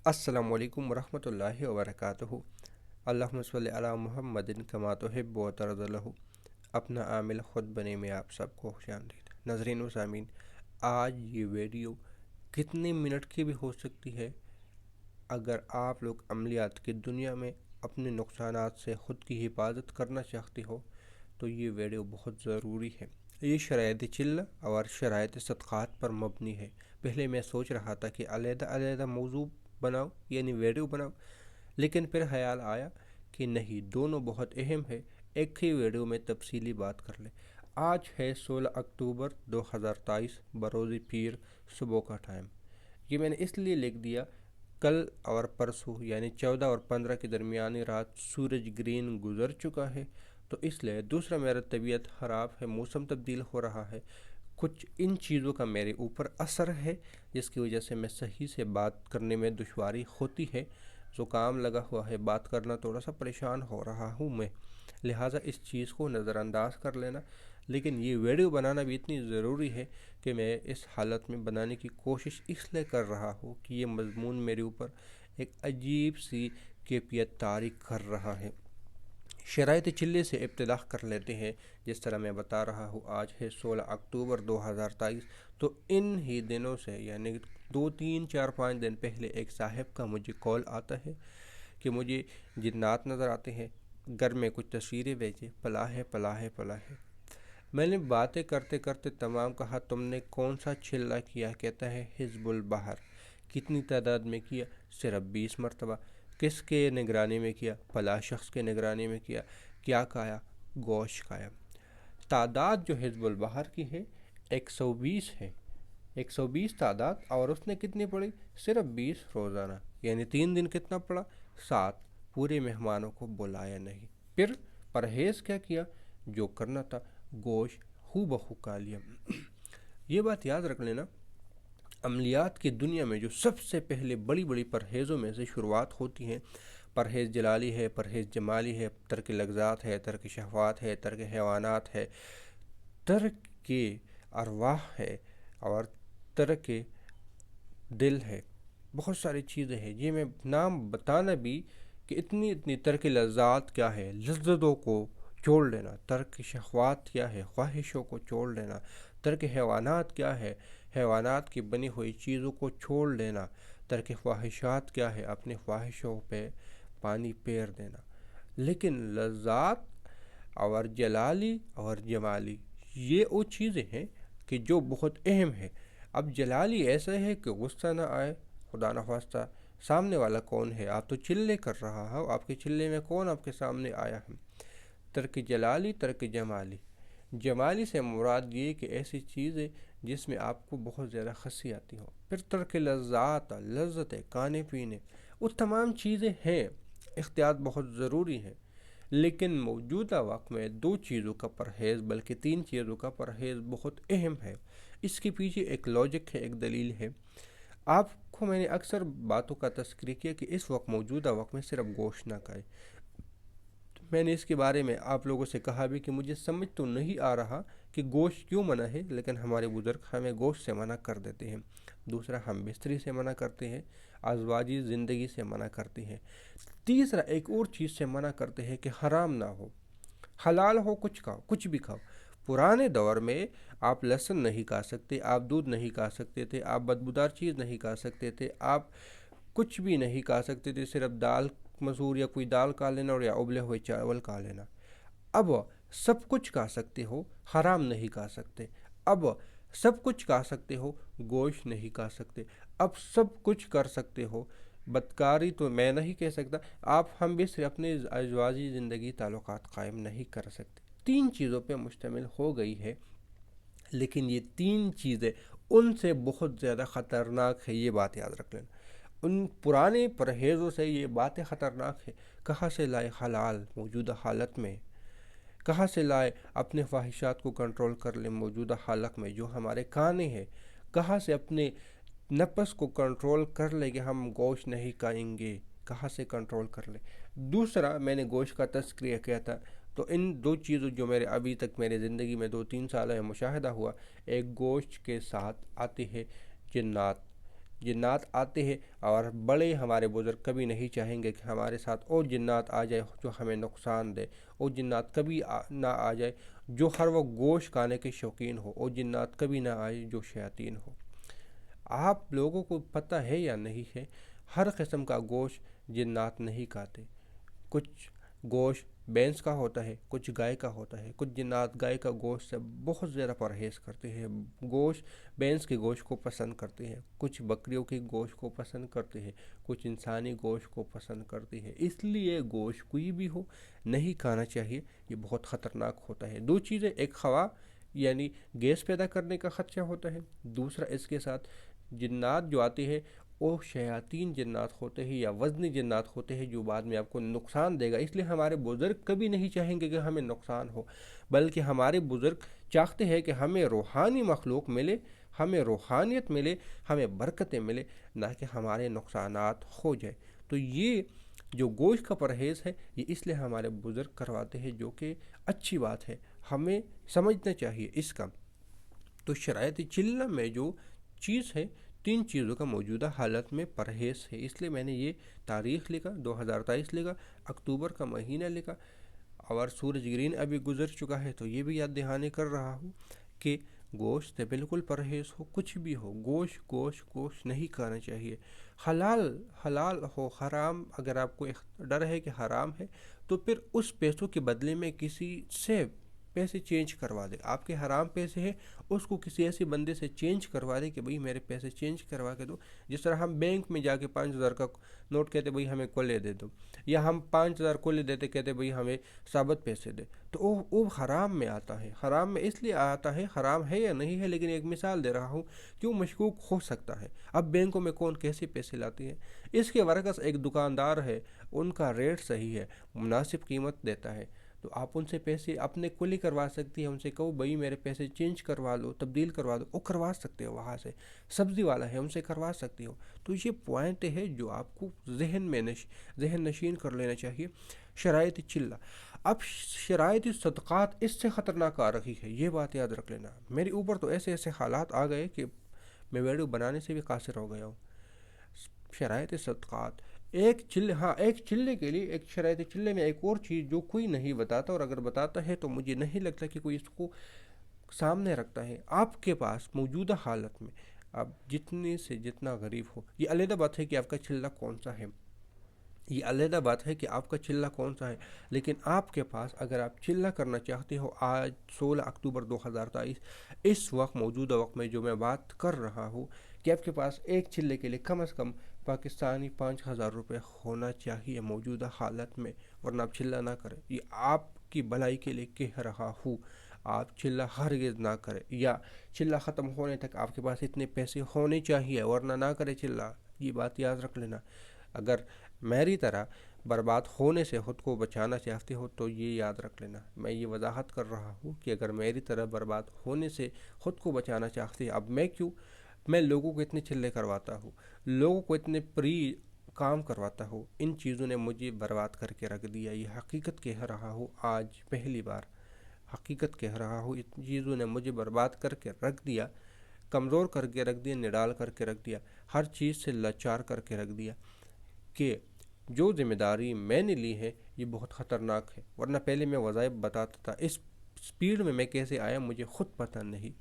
السلام علیکم ورحمۃ اللہ وبرکاتہ۔ اللہم صلی علی محمد کما تحب و ترضی له۔ اپنا عامل خود بنے میں آپ سب کو خوش آمدید۔ ناظرین و سامعین، آج یہ ویڈیو کتنے منٹ کی بھی ہو سکتی ہے۔ اگر آپ لوگ عملیات کی دنیا میں اپنے نقصانات سے خود کی حفاظت کرنا چاہتے ہو تو یہ ویڈیو بہت ضروری ہے۔ یہ شرائط چلہ اور شرائط صدقات پر مبنی ہے۔ پہلے میں سوچ رہا تھا کہ علیحدہ علیحدہ موضوع بناؤ یعنی ویڈیو بناؤ، لیکن پھر خیال آیا کہ نہیں، دونوں بہت اہم ہے، ایک ہی ویڈیو میں تفصیلی بات کر لیں۔ آج ہے 16 اکتوبر 2023 بروز پیر صبح کا ٹائم۔ یہ میں نے اس لیے لکھ دیا، کل اور پرسوں یعنی 14 اور 15 کی درمیانی رات سورج گرین گزر چکا ہے، تو اس لیے دوسرا میرا طبیعت خراب ہے، موسم تبدیل ہو رہا ہے، کچھ ان چیزوں کا میرے اوپر اثر ہے جس کی وجہ سے میں صحیح سے بات کرنے میں دشواری ہوتی ہے، زکام لگا ہوا ہے، بات کرنا تھوڑا سا پریشان ہو رہا ہوں میں، لہٰذا اس چیز کو نظر انداز کر لینا۔ لیکن یہ ویڈیو بنانا بھی اتنی ضروری ہے کہ میں اس حالت میں بنانے کی کوشش اس لیے کر رہا ہوں کہ یہ مضمون میرے اوپر ایک عجیب سی کیفیت طاری کر رہا ہے۔ شرائط چلے سے ابتدا کر لیتے ہیں۔ جس طرح میں بتا رہا ہوں، آج ہے 16 اکتوبر 2023، تو ان ہی دنوں سے یعنی 2 3 4 5 دن پہلے ایک صاحب کا مجھے کال آتا ہے کہ مجھے جنات نظر آتے ہیں، گھر میں کچھ تصویریں بھیجے، پلا ہے پلا ہے پلا ہے۔ میں نے باتیں کرتے کرتے تمام کہا، تم نے کون سا چلہ کیا؟ کہتا ہے حزب البحر۔ کتنی تعداد میں کیا؟ صرف 20 مرتبہ۔ کس کے نگرانی میں کیا؟ فلاں شخص کے نگرانی میں کیا۔ کیا کھایا؟ گوشت کھایا۔ تعداد جو حزب البحر کی ہے 120 ہے، 120 تعداد، اور اس نے کتنی پڑھی؟ صرف 20 روزانہ، یعنی 3 دن کتنا پڑا؟ 7۔ پورے مہمانوں کو بلایا نہیں۔ پھر پرہیز کیا کیا؟ جو کرنا تھا، گوشت ہو بہو کھا لیا۔ یہ بات یاد رکھ لینا، عملیات کی دنیا میں جو سب سے پہلے بڑی بڑی پرہیزوں میں سے شروعات ہوتی ہیں، پرہیز جلالی ہے، پرہیز جمالی ہے، ترک لغزات ہے، ترک شہوات ہے، ترک حیوانات ہے، ترک ارواح ہے، اور ترک دل ہے۔ بہت ساری چیزیں ہیں، یہ میں نام بتانا بھی کہ اتنی ترک لذات کیا ہے، لذتوں کو چھوڑ لینا، ترک شہوات کیا ہے، خواہشوں کو چھوڑ لینا، ترک حیوانات کیا ہے، حیوانات کی بنی ہوئی چیزوں کو چھوڑ لینا، ترک خواہشات کیا ہے، اپنے خواہشوں پہ پانی پھیر دینا۔ لیکن لذات اور جلالی اور جمالی یہ وہ چیزیں ہیں کہ جو بہت اہم ہے۔ اب جلالی ایسا ہے کہ غصہ نہ آئے، خدا نخواستہ، سامنے والا کون ہے، آپ تو چلے کر رہا ہو، آپ کے چلے میں کون آپ کے سامنے آیا ہے۔ ترک جلالی، ترک جمالی۔ جمالی سے مراد یہ کہ ایسی چیزیں جس میں آپ کو بہت زیادہ ہنسی آتی ہو۔ پھر ترک لذات، لذتیں، کھانے پینے، وہ تمام چیزیں ہیں، احتیاط بہت ضروری ہے۔ لیکن موجودہ وقت میں 2 چیزوں کا پرہیز بلکہ 3 چیزوں کا پرہیز بہت اہم ہے۔ اس کے پیچھے ایک لاجک ہے، ایک دلیل ہے۔ آپ کو میں نے اکثر باتوں کا تذکرہ کیا کہ اس وقت موجودہ وقت میں صرف گوشت نہ کھائے۔ میں نے اس کے بارے میں آپ لوگوں سے کہا بھی کہ مجھے سمجھ تو نہیں آ رہا کہ گوشت کیوں منع ہے، لیکن ہمارے بزرگ ہمیں گوشت سے منع کر دیتے ہیں۔ دوسرا، ہم بستری سے منع کرتے ہیں، ازواجی زندگی سے منع کرتے ہیں۔ تیسرا، ایک اور چیز سے منع کرتے ہیں کہ حرام نہ ہو، حلال ہو، کچھ کھاؤ، کچھ بھی کھاؤ۔ پرانے دور میں آپ لہسن نہیں کھا سکتے، آپ دودھ نہیں کھا سکتے تھے، آپ بدبودار چیز نہیں کھا سکتے تھے، آپ کچھ بھی نہیں کھا سکتے تھے، صرف دال مسور یا کوئی دال کھا لینا اور یا ابلے ہوئے چاول کھا لینا۔ اب سب کچھ کھا سکتے ہو، حرام نہیں کھا سکتے۔ اب سب کچھ کھا سکتے ہو، گوشت نہیں کھا سکتے۔ اب سب کچھ کر سکتے ہو، بدکاری تو میں نہیں کہہ سکتا، ہم بھی صرف اپنے ازواجی زندگی تعلقات قائم نہیں کر سکتے۔ 3 چیزوں پہ مشتمل ہو گئی ہے، لیکن یہ 3 چیزیں ان سے بہت زیادہ خطرناک ہے، یہ بات یاد رکھ لینا۔ ان پرانے پرہیزوں سے یہ باتیں خطرناک ہے۔ کہاں سے لائے حلال موجودہ حالت میں؟ کہاں سے لائے اپنے خواہشات کو کنٹرول کر لیں موجودہ حالت میں جو ہمارے کھانے ہیں؟ کہاں سے اپنے نفس کو کنٹرول کر لیں کہ ہم گوشت نہیں کھائیں گے؟ کہاں سے کنٹرول کر لیں؟ دوسرا، میں نے گوشت کا تذکرہ کیا تھا، تو ان 2 چیزوں جو میرے ابھی تک میرے زندگی میں 2 3 سال میں مشاہدہ ہوا، ایک گوشت کے ساتھ آتے ہیں جنات۔ جنات آتے ہیں اور بڑے ہمارے بزرگ کبھی نہیں چاہیں گے کہ ہمارے ساتھ اور جنات آ جائے جو ہمیں نقصان دے، اور جنات کبھی نہ آ جائے جو ہر وہ گوشت کھانے کے شوقین ہو، اور جنات کبھی نہ آئے جو شیاطین ہو۔ آپ لوگوں کو پتہ ہے یا نہیں ہے، ہر قسم کا گوشت جنات نہیں کھاتے۔ کچھ گوشت بھینس کا ہوتا ہے، کچھ گائے کا ہوتا ہے۔ کچھ جنات گائے کا گوشت سے بہت زیادہ پرہیز کرتے ہیں، گوشت بھینس کے گوشت کو پسند کرتے ہیں، کچھ بکریوں کے گوشت کو پسند کرتے ہیں، کچھ انسانی گوشت کو پسند کرتے ہیں۔ اس لیے گوشت کوئی بھی ہو نہیں کھانا چاہیے، یہ بہت خطرناک ہوتا ہے۔ دو چیزیں، ایک ہوا یعنی گیس پیدا کرنے کا خدشہ ہوتا ہے، دوسرا اس کے ساتھ جنات جو آتے ہیں وہ شیاطین جنات ہوتے ہیں یا وزنی جنات ہوتے ہیں جو بعد میں آپ کو نقصان دے گا۔ اس لیے ہمارے بزرگ کبھی نہیں چاہیں گے کہ ہمیں نقصان ہو، بلکہ ہمارے بزرگ چاہتے ہیں کہ ہمیں روحانی مخلوق ملے، ہمیں روحانیت ملے، ہمیں برکتیں ملے، نہ کہ ہمارے نقصانات ہو جائے۔ تو یہ جو گوشت کا پرہیز ہے یہ اس لیے ہمارے بزرگ کرواتے ہیں، جو کہ اچھی بات ہے، ہمیں سمجھنا چاہیے اس کا۔ تو شرائط چلہ میں جو چیز ہے، 3 چیزوں کا موجودہ حالت میں پرہیز ہے، اس لیے میں نے یہ تاریخ لکھا، 2023 لکھا، اکتوبر کا مہینہ لکھا، اور سورج گرہن ابھی گزر چکا ہے تو یہ بھی یاد دہانی کر رہا ہوں کہ گوشت سے بالکل پرہیز ہو، کچھ بھی ہو، گوشت نہیں کھانا چاہیے۔ حلال ہو، حرام اگر آپ کو ڈر ہے کہ حرام ہے تو پھر اس پیسوں کے بدلے میں کسی سے پیسے چینج کروا دے۔ آپ کے حرام پیسے ہیں، اس کو کسی ایسے بندے سے چینج کروا دے کہ بھئی میرے پیسے چینج کروا کے دو۔ جس طرح ہم بینک میں جا کے 5,000 کا نوٹ کہتے بھئی ہمیں کولے دے دو، یا ہم 5,000 کولے دیتے کہتے بھئی ہمیں ثابت پیسے دے، تو وہ حرام میں آتا ہے۔ حرام میں اس لیے آتا ہے، حرام ہے یا نہیں ہے لیکن ایک مثال دے رہا ہوں، کیوں مشکوک ہو سکتا ہے۔ اب بینکوں میں کون کیسے پیسے لاتے ہیں؟ اس کے برعکس ایک دکاندار ہے، ان کا ریٹ صحیح ہے، مناسب قیمت دیتا ہے، تو آپ ان سے پیسے اپنے کلی کروا سکتی ہیں۔ ان سے کہو بھئی میرے پیسے چینج کروا لو، تبدیل کروا دو، وہ کروا سکتے ہو۔ وہاں سے سبزی والا ہے، ان سے کروا سکتی ہو۔ تو یہ پوائنٹ ہے جو آپ کو ذہن نشین کر لینا چاہیے۔ شرائط چلہ، اب شرائط صدقات اس سے خطرناک آ رہی ہے، یہ بات یاد رکھ لینا۔ میرے اوپر تو ایسے حالات آ گئے کہ میں ویڈیو بنانے سے بھی قاصر ہو گیا ہوں۔ شرائط صدقات، ایک چلے کے لیے، ایک شرائط چلے میں ایک اور چیز جو کوئی نہیں بتاتا، اور اگر بتاتا ہے تو مجھے نہیں لگتا کہ کوئی اس کو سامنے رکھتا ہے۔ آپ کے پاس موجودہ حالت میں آپ جتنے سے جتنا غریب ہو، یہ علیحدہ بات ہے کہ آپ کا چلہ کون سا ہے، یہ علیحدہ بات ہے کہ آپ کا چلہ کون سا ہے، لیکن آپ کے پاس اگر آپ چلہ کرنا چاہتے ہو، آج 16 اکتوبر 2023 اس وقت موجودہ وقت میں جو میں بات کر رہا ہوں، کہ آپ کے پاس ایک چلے کے لیے کم از کم پاکستانی 5,000 روپے ہونا چاہیے موجودہ حالت میں، ورنہ آپ چلہ نہ کریں۔ یہ آپ کی بھلائی کے لیے کہہ رہا ہوں، آپ چلہ ہرگز نہ کریں، یا چلہ ختم ہونے تک آپ کے پاس اتنے پیسے ہونے چاہیے، ورنہ نہ کرے چلہ۔ یہ بات یاد رکھ لینا۔ اگر میری طرح برباد ہونے سے خود کو بچانا چاہتے ہو تو یہ یاد رکھ لینا۔ میں یہ وضاحت کر رہا ہوں کہ اگر میری طرح برباد ہونے سے خود کو بچانا چاہتے ہیں، اب میں لوگوں کو اتنے چلے کرواتا ہوں، لوگوں کو اتنے کام کرواتا ہوں، ان چیزوں نے مجھے برباد کر کے رکھ دیا۔ یہ حقیقت کہہ رہا ہوں، آج پہلی بار حقیقت کہہ رہا ہوں، ان چیزوں نے مجھے برباد کر کے رکھ دیا، کمزور کر کے رکھ دیا، نڈال کر کے رکھ دیا، ہر چیز سے لاچار کر کے رکھ دیا، کہ جو ذمہ داری میں نے لی ہے یہ بہت خطرناک ہے۔ ورنہ پہلے میں وظائف بتاتا تھا، اس سپیڈ میں کیسے آیا مجھے خود پتہ نہیں،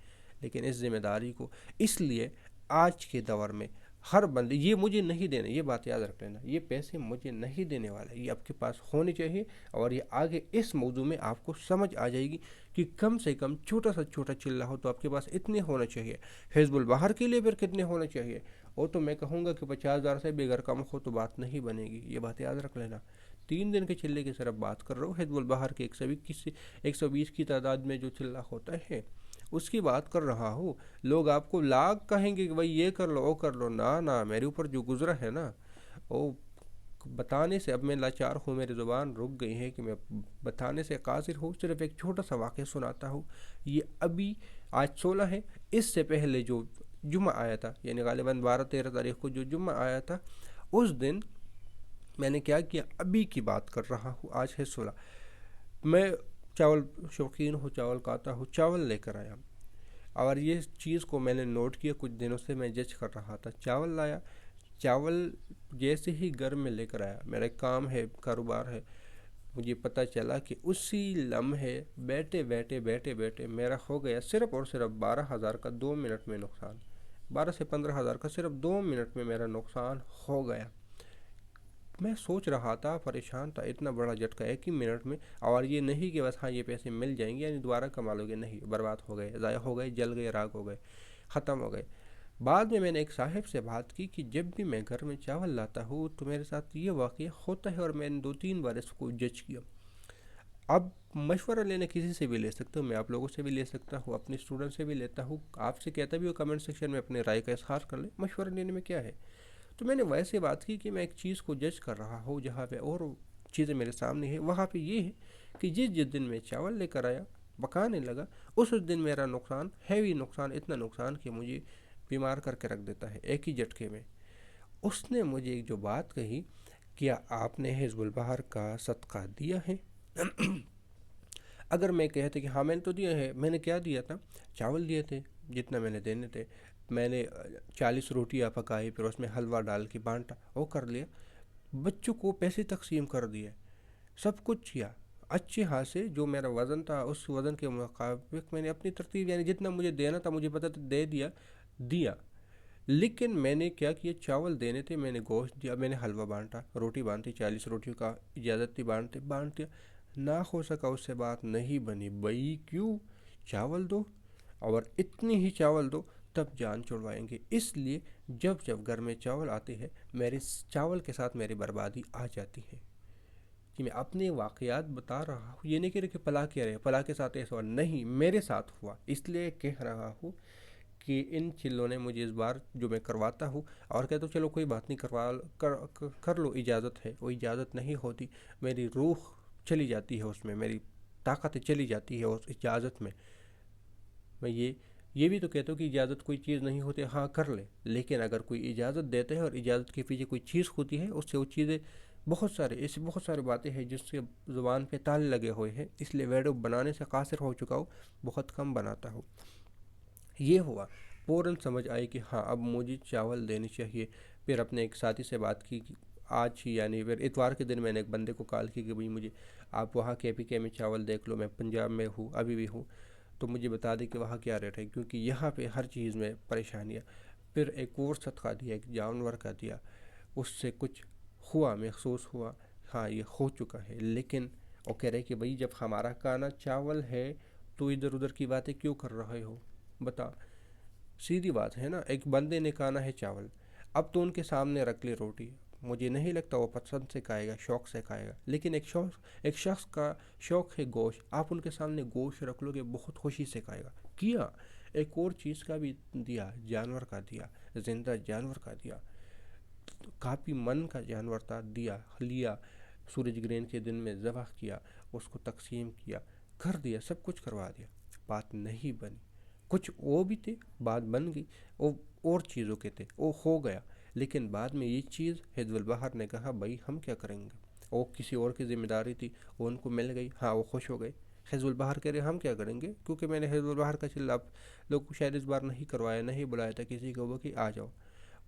لیکن اس ذمہ داری کو اس لیے آج کے دور میں ہر بندے، یہ مجھے نہیں دینے، یہ بات یاد رکھ لینا، یہ پیسے مجھے نہیں دینے والا، یہ آپ کے پاس ہونے چاہیے، اور یہ آگے اس موضوع میں آپ کو سمجھ آ جائے گی کہ کم سے کم چھوٹا چلہ ہو تو آپ کے پاس اتنے ہونا چاہیے۔ حزب البحر کے لیے پھر کتنے ہونا چاہیے؟ وہ تو میں کہوں گا کہ 50,000 سے بھی اگر کم ہو تو بات نہیں بنے گی، یہ بات یاد رکھ لینا۔ 3 دن کے چلے کی صرف بات کر رہا ہوں، حزب البحر کے 120 کی تعداد میں جو چلہ ہوتا ہے اس کی بات کر رہا ہوں۔ لوگ آپ کو لاکھ کہیں گے کہ بھائی یہ کر لو وہ کر لو، نہ میرے اوپر جو گزرا ہے نا، وہ بتانے سے اب میں لاچار ہوں، میری زبان رک گئی ہے کہ میں بتانے سے قاصر ہوں۔ صرف ایک چھوٹا سا واقعہ سناتا ہوں۔ یہ ابھی آج 16 ہے، اس سے پہلے جو جمعہ آیا تھا، یعنی غالباً 12-13 تاریخ کو جو جمعہ آیا تھا، اس دن میں نے کیا کیا، ابھی کی بات کر رہا ہوں، آج ہے 16۔ میں چاول شوقین ہوں، چاول کھاتا ہوں، چاول لے کر آیا، اور یہ چیز کو میں نے نوٹ کیا، کچھ دنوں سے میں جج کر رہا تھا۔ چاول لایا، چاول جیسے ہی گھر میں لے کر آیا، میرا ایک کام ہے، کاروبار ہے، مجھے پتہ چلا کہ اسی لمحے بیٹھے بیٹھے بیٹھے بیٹھے میرا ہو گیا صرف اور صرف 12,000 کا 2 منٹ میں نقصان۔ 12 سے 15 ہزار کا صرف 2 منٹ میں میرا نقصان ہو گیا۔ میں سوچ رہا تھا، پریشان تھا، اتنا بڑا جھٹکا ایک ہی منٹ میں، اور یہ نہیں کہ بس ہاں یہ پیسے مل جائیں گے یعنی دوبارہ کما لو گے، نہیں، برباد ہو گئے، ضائع ہو گئے، جل گئے، راکھ ہو گئے، ختم ہو گئے۔ بعد میں نے ایک صاحب سے بات کی کہ جب بھی میں گھر میں چاول لاتا ہوں تو میرے ساتھ یہ واقعہ ہوتا ہے، اور میں نے 2-3 بار اس کو جج کیا۔ اب مشورہ لینا کسی سے بھی لے سکتا ہوں، میں آپ لوگوں سے بھی لے سکتا ہوں، اپنے اسٹوڈنٹ سے بھی لیتا ہوں، آپ سے کہتا بھی ہوں کمنٹ سیکشن میں اپنے رائے کا اظہار کر لیں، مشورہ لینے میں کیا ہے۔ تو میں نے ویسے بات کی کہ میں ایک چیز کو جج کر رہا ہوں جہاں پہ اور چیزیں میرے سامنے ہیں، وہاں پہ یہ ہے کہ جس دن میں چاول لے کر آیا، پکانے لگا، اس دن میرا نقصان، ہیوی نقصان، اتنا نقصان کہ مجھے بیمار کر کے رکھ دیتا ہے ایک ہی جھٹکے میں۔ اس نے مجھے ایک جو بات کہی، کیا آپ نے حزب البحر کا صدقہ دیا ہے؟ اگر میں کہتے کہ ہاں میں نے تو دیا ہے، میں نے کیا دیا تھا؟ چاول دیے تھے جتنا میں نے دینے تھے، میں نے 40 روٹیاں پکائی، پھر اس میں حلوہ ڈال کے بانٹا، وہ کر لیا، بچوں کو پیسے تقسیم کر دیے، سب کچھ کیا اچھے ہاتھ سے، جو میرا وزن تھا اس وزن کے مطابق میں نے اپنی ترتیب، یعنی جتنا مجھے دینا تھا مجھے پتہ تھا دے دیا۔ لیکن میں نے کیا کیا، چاول دینے تھے، میں نے گوشت دیا، میں نے حلوہ بانٹا، روٹی بانٹی، 40 روٹیوں کا اجازت تھی بانٹ دیا، نہ ہو سکا، اس سے بات نہیں بنی۔ بھائی کیوں؟ چاول دو، اور اتنی ہی چاول دو، تب جان چھڑوائیں گے۔ اس لیے جب گھر میں چاول آتے ہیں، میرے چاول کے ساتھ میری بربادی آ جاتی ہے۔ کہ میں اپنے واقعات بتا رہا ہوں، یہ نہیں کہہ رہا کہ پلا کہہ رہے پلا کے ساتھ ایسا نہیں، میرے ساتھ ہوا، اس لیے کہہ رہا ہوں کہ ان چلوں نے مجھے اس بار جو میں کرواتا ہوں، اور کہتا ہوں چلو کوئی بات نہیں، کر لو، اجازت ہے، وہ اجازت نہیں ہوتی، میری روح چلی جاتی ہے اس میں، میری طاقتیں چلی جاتی ہے اس اجازت میں یہ بھی تو کہتا ہوں کہ اجازت کوئی چیز نہیں ہوتی، ہاں کر لے، لیکن اگر کوئی اجازت دیتے ہیں اور اجازت کے پیچھے کوئی چیز ہوتی ہے، اس سے وہ چیزیں بہت سارے باتیں ہیں جس کے زبان پہ تالے لگے ہوئے ہیں، اس لیے ویڈیو بنانے سے قاصر ہو چکا ہوں، بہت کم بناتا ہوں۔ یہ ہوا، فوراً سمجھ آئی کہ ہاں اب مجھے چاول دینی چاہیے۔ پھر اپنے ایک ساتھی سے بات کی کہ آج ہی، یعنی پھر اتوار کے دن میں نے ایک بندے کو کال کی کہ بھئی مجھے آپ وہاں KPK میں چاول دیکھ لو، میں پنجاب میں ہوں، ابھی بھی ہوں، تو مجھے بتا دیں کہ وہاں کیا ریٹ ہے، کیونکہ یہاں پہ ہر چیز میں پریشانیاں۔ پھر ایک اور صدقہ دیا، ایک جانور کا دیا، اس سے کچھ ہوا، محسوس ہوا، ہاں یہ ہو چکا ہے۔ لیکن وہ کہہ رہے کہ بھئی جب ہمارا کھانا چاول ہے تو ادھر ادھر کی باتیں کیوں کر رہے ہو؟ بتا، سیدھی بات ہے نا، ایک بندے نے کھانا ہے چاول، اب تو ان کے سامنے رکھ لی روٹی، مجھے نہیں لگتا وہ پسند سے کھائے گا، شوق سے کھائے گا، لیکن ایک شخص کا شوق ہے گوشت، آپ ان کے سامنے گوشت رکھ لو گے، بہت خوشی سے کھائے گا۔ کیا ایک اور چیز کا بھی دیا، جانور کا دیا، زندہ جانور کا دیا، کافی من کا جانور تھا، دیا، لیا، سورج گرہن کے دن میں ذبح کیا، اس کو تقسیم کیا، کر دیا، سب کچھ کروا دیا، بات نہیں بنی۔ کچھ وہ بھی تھے، بات بن گئی، وہ اور چیزوں کے تھے، وہ ہو گیا، لیکن بعد میں یہ چیز حزب البحر نے کہا بھائی ہم کیا کریں گے، وہ کسی اور کی ذمہ داری تھی، وہ ان کو مل گئی، ہاں وہ خوش ہو گئے۔ حزب البحر کہہ رہے ہم کیا کریں گے، کیونکہ میں نے حزب البحر کا چلا لوگ کو شاید اس بار نہیں کروایا، نہیں بلایا تھا کسی کو، وہ کہ آ جاؤ۔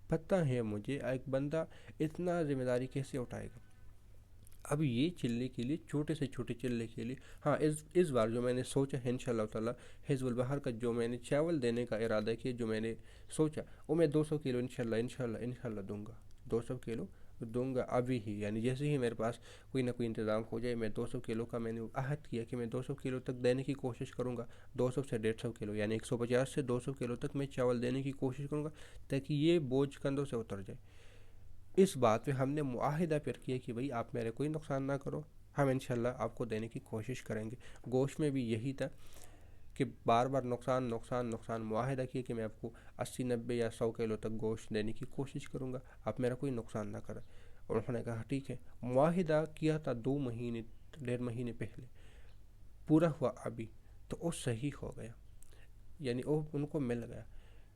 پتہ ہے مجھے ایک بندہ اتنا ذمہ داری کیسے اٹھائے گا؟ اب یہ چلے کے لیے، چھوٹے سے چھوٹے چلے کے لیے، ہاں اس بار جو میں نے سوچا ہے انشاءاللہ تعالی حزب البحر کا جو میں نے چاول دینے کا ارادہ کیا، جو میں نے سوچا، وہ میں 200 کلو انشاءاللہ دوں گا، 200 کلو دوں گا ابھی ہی، یعنی جیسے ہی میرے پاس کوئی نہ کوئی انتظام ہو جائے، میں 200 کلو کا میں نے عہد کیا کہ میں 200 کلو تک دینے کی کوشش کروں گا، 200 سے 150 کلو، یعنی 150 سے 200 کلو تک میں چاول دینے کی کوشش کروں گا، تاکہ یہ بوجھ کندھوں سے اتر جائے۔ اس بات پہ ہم نے معاہدہ پھر کیا کہ بھئی آپ میرے کوئی نقصان نہ کرو، ہم انشاءاللہ آپ کو دینے کی کوشش کریں گے۔ گوشت میں بھی یہی تھا کہ بار بار نقصان، معاہدہ کیا کہ میں آپ کو 80 90 یا 100 کلو تک گوشت دینے کی کوشش کروں گا، آپ میرا کوئی نقصان نہ کریں۔ اور انہوں نے کہا ٹھیک ہے۔ معاہدہ کیا تھا 2 مہینے 1.5 مہینے پہلے، پورا ہوا ابھی، تو وہ صحیح ہو گیا، یعنی وہ ان کو مل گیا،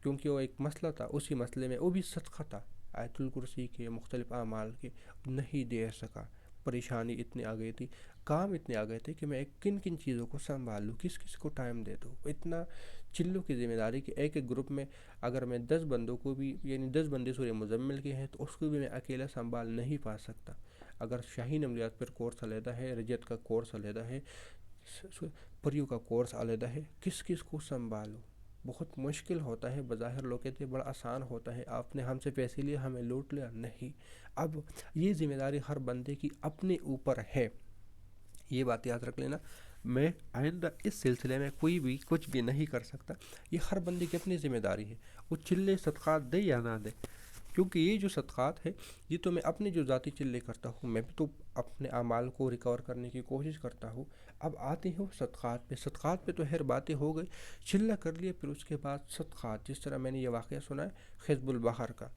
کیونکہ وہ ایک مسئلہ تھا، اسی مسئلے میں وہ بھی صدقہ تھا، آیت الکرسی کے، مختلف اعمال کے، نہیں دے سکا، پریشانی اتنی آ گئی تھی، کام اتنے آ گئے تھے کہ میں کن کن چیزوں کو سنبھال لوں، کس کس کو ٹائم دے دوں، اتنا چلوں کی ذمہ داری کہ ایک ایک گروپ میں اگر میں 10 بندوں کو بھی، یعنی 10 بندے سورہ مزمل کے ہیں تو اس کو بھی میں اکیلا سنبھال نہیں پا سکتا۔ اگر شاہین عملیات پر کورس علیحدہ ہے، رجت کا کورس علیحدہ ہے، پریو کا کورس علیحدہ ہے، کس کس کو سنبھالوں؟ بہت مشکل ہوتا ہے۔ بظاہر لوگ کہتے ہیں بڑا آسان ہوتا ہے، آپ نے ہم سے پیسے لیے، ہمیں لوٹ لیا، نہیں۔ اب یہ ذمہ داری ہر بندے کی اپنے اوپر ہے، یہ بات یاد رکھ لینا۔ میں آئندہ اس سلسلے میں کوئی بھی کچھ بھی نہیں کر سکتا، یہ ہر بندے کی اپنی ذمہ داری ہے، وہ چلے صدقات دے یا نہ دے، کیونکہ یہ جو صدقات ہے یہ تو میں اپنے جو ذاتی چلے کرتا ہوں، میں بھی تو اپنے اعمال کو ریکور کرنے کی کوشش کرتا ہوں۔ اب آتے ہو صدقات پہ، صدقات پہ تو خیر باتیں ہو گئی، چلہ کر لیا، پھر اس کے بعد صدقات، جس طرح میں نے یہ واقعہ سنا ہے حزب البحر کا۔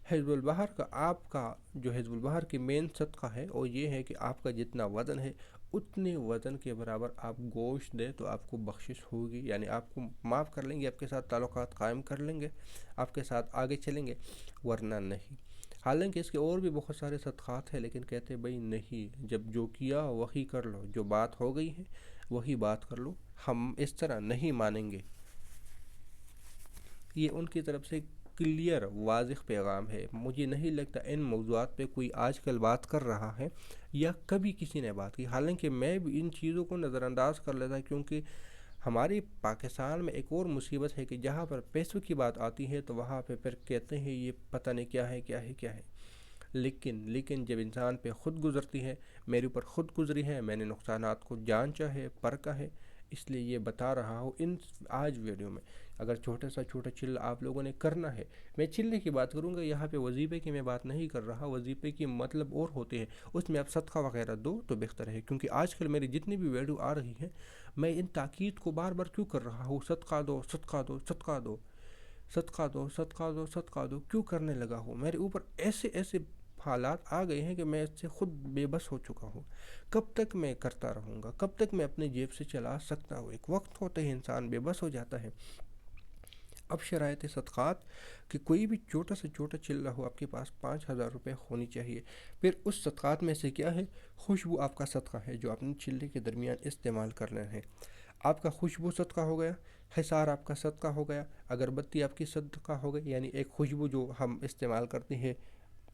حزب البحر کا، آپ کا جو حزب البحر کی مین صدقہ ہے وہ یہ ہے کہ آپ کا جتنا وزن ہے اتنے وزن کے برابر آپ گوشت دیں تو آپ کو بخشش ہوگی، یعنی آپ کو معاف کر لیں گے، آپ کے ساتھ تعلقات قائم کر لیں گے، آپ کے ساتھ آگے چلیں گے، ورنہ نہیں۔ حالانکہ اس کے اور بھی بہت سارے صدقات ہیں، لیکن کہتے بھئی نہیں، جب جو کیا وہی کر لو، جو بات ہو گئی ہے وہی بات کر لو، ہم اس طرح نہیں مانیں گے۔ یہ ان کی طرف سے کلیئر واضح پیغام ہے۔ مجھے نہیں لگتا ان موضوعات پہ کوئی آج کل بات کر رہا ہے یا کبھی کسی نے بات کی، حالانکہ میں بھی ان چیزوں کو نظر انداز کر لیتا، کیونکہ ہماری پاکستان میں ایک اور مصیبت ہے کہ جہاں پر پیسوں کی بات آتی ہے تو وہاں پہ پھر کہتے ہیں یہ پتہ نہیں کیا ہے کیا ہے کیا ہے، لیکن جب انسان پہ خود گزرتی ہے، میرے اوپر خود گزری ہے، میں نے نقصانات کو جانچا ہے، پرکھا ہے، اس لیے یہ بتا رہا ہوں ان آج ویڈیو میں۔ اگر چھوٹا چلہ آپ لوگوں نے کرنا ہے، میں چلے کی بات کروں گا، یہاں پہ وظیفے کی میں بات نہیں کر رہا، وظیفے کی مطلب اور ہوتے ہیں، اس میں آپ صدقہ وغیرہ دو تو بہتر ہے، کیونکہ آج کل میری جتنی بھی ویڈیو آ رہی ہیں میں ان تاکید کو بار بار کیوں کر رہا ہوں، صدقہ دو، صدقہ دو، صدقہ دو، صدقہ دو، صدقہ دو، صدقہ دو، کیوں کرنے لگا ہوں؟ میرے اوپر ایسے حالات آ گئے ہیں کہ میں اس سے خود بے بس ہو چکا ہوں۔ کب تک میں کرتا رہوں گا؟ کب تک میں اپنے جیب سے چلا سکتا ہوں؟ ایک وقت ہوتا ہے انسان بے بس ہو جاتا ہے۔ اب شرائط صدقات کہ کوئی بھی چھوٹا چلہ ہو، آپ کے پاس 5,000 روپے ہونی چاہیے۔ پھر اس صدقات میں سے کیا ہے؟ خوشبو آپ کا صدقہ ہے جو اپنے چلے کے درمیان استعمال کرنا ہے، آپ کا خوشبو صدقہ ہو گیا، حصار آپ کا صدقہ ہو گیا، اگربتی آپ کی صدقہ ہو گئی، یعنی ایک خوشبو جو ہم استعمال کرتے ہیں،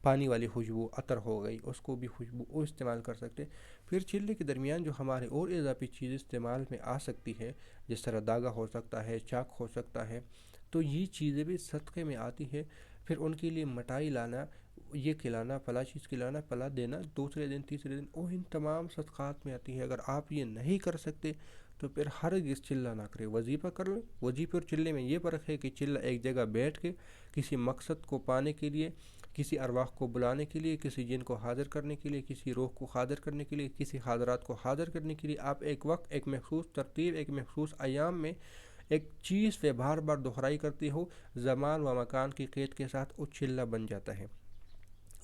پانی والی خوشبو، عطر ہو گئی، اس کو بھی خوشبو وہ استعمال کر سکتے۔ پھر چلے کے درمیان جو ہمارے اور اضافی چیز استعمال میں آ سکتی ہے، جس طرح داغا ہو سکتا ہے، چاک ہو سکتا ہے، تو یہ چیزیں بھی صدقے میں آتی ہے۔ پھر ان کے لیے مٹائی لانا، یہ کھلانا، فلاں چیز کھلانا، پلا دینا، دوسرے دن تیسرے دن، وہ ان تمام صدقات میں آتی ہے۔ اگر آپ یہ نہیں کر سکتے تو پھر ہرگز چلہ نہ کرے، وظیفہ کر لیں۔ وظیفے اور چلے میں یہ فرق ہے کہ چلہ ایک جگہ بیٹھ کے کسی مقصد کو پانے کے لیے، کسی ارواح کو بلانے کے لیے، کسی جن کو حاضر کرنے کے لیے، کسی روح کو حاضر کرنے کے لیے، کسی حاضرات کو حاضر کرنے کے لیے، آپ ایک وقت، ایک مخصوص ترتیب، ایک مخصوص ایام میں ایک چیز پہ بار بار دہرائی کرتے ہو، زمان و مکان کی قید کے ساتھ وہ چلہ بن جاتا ہے۔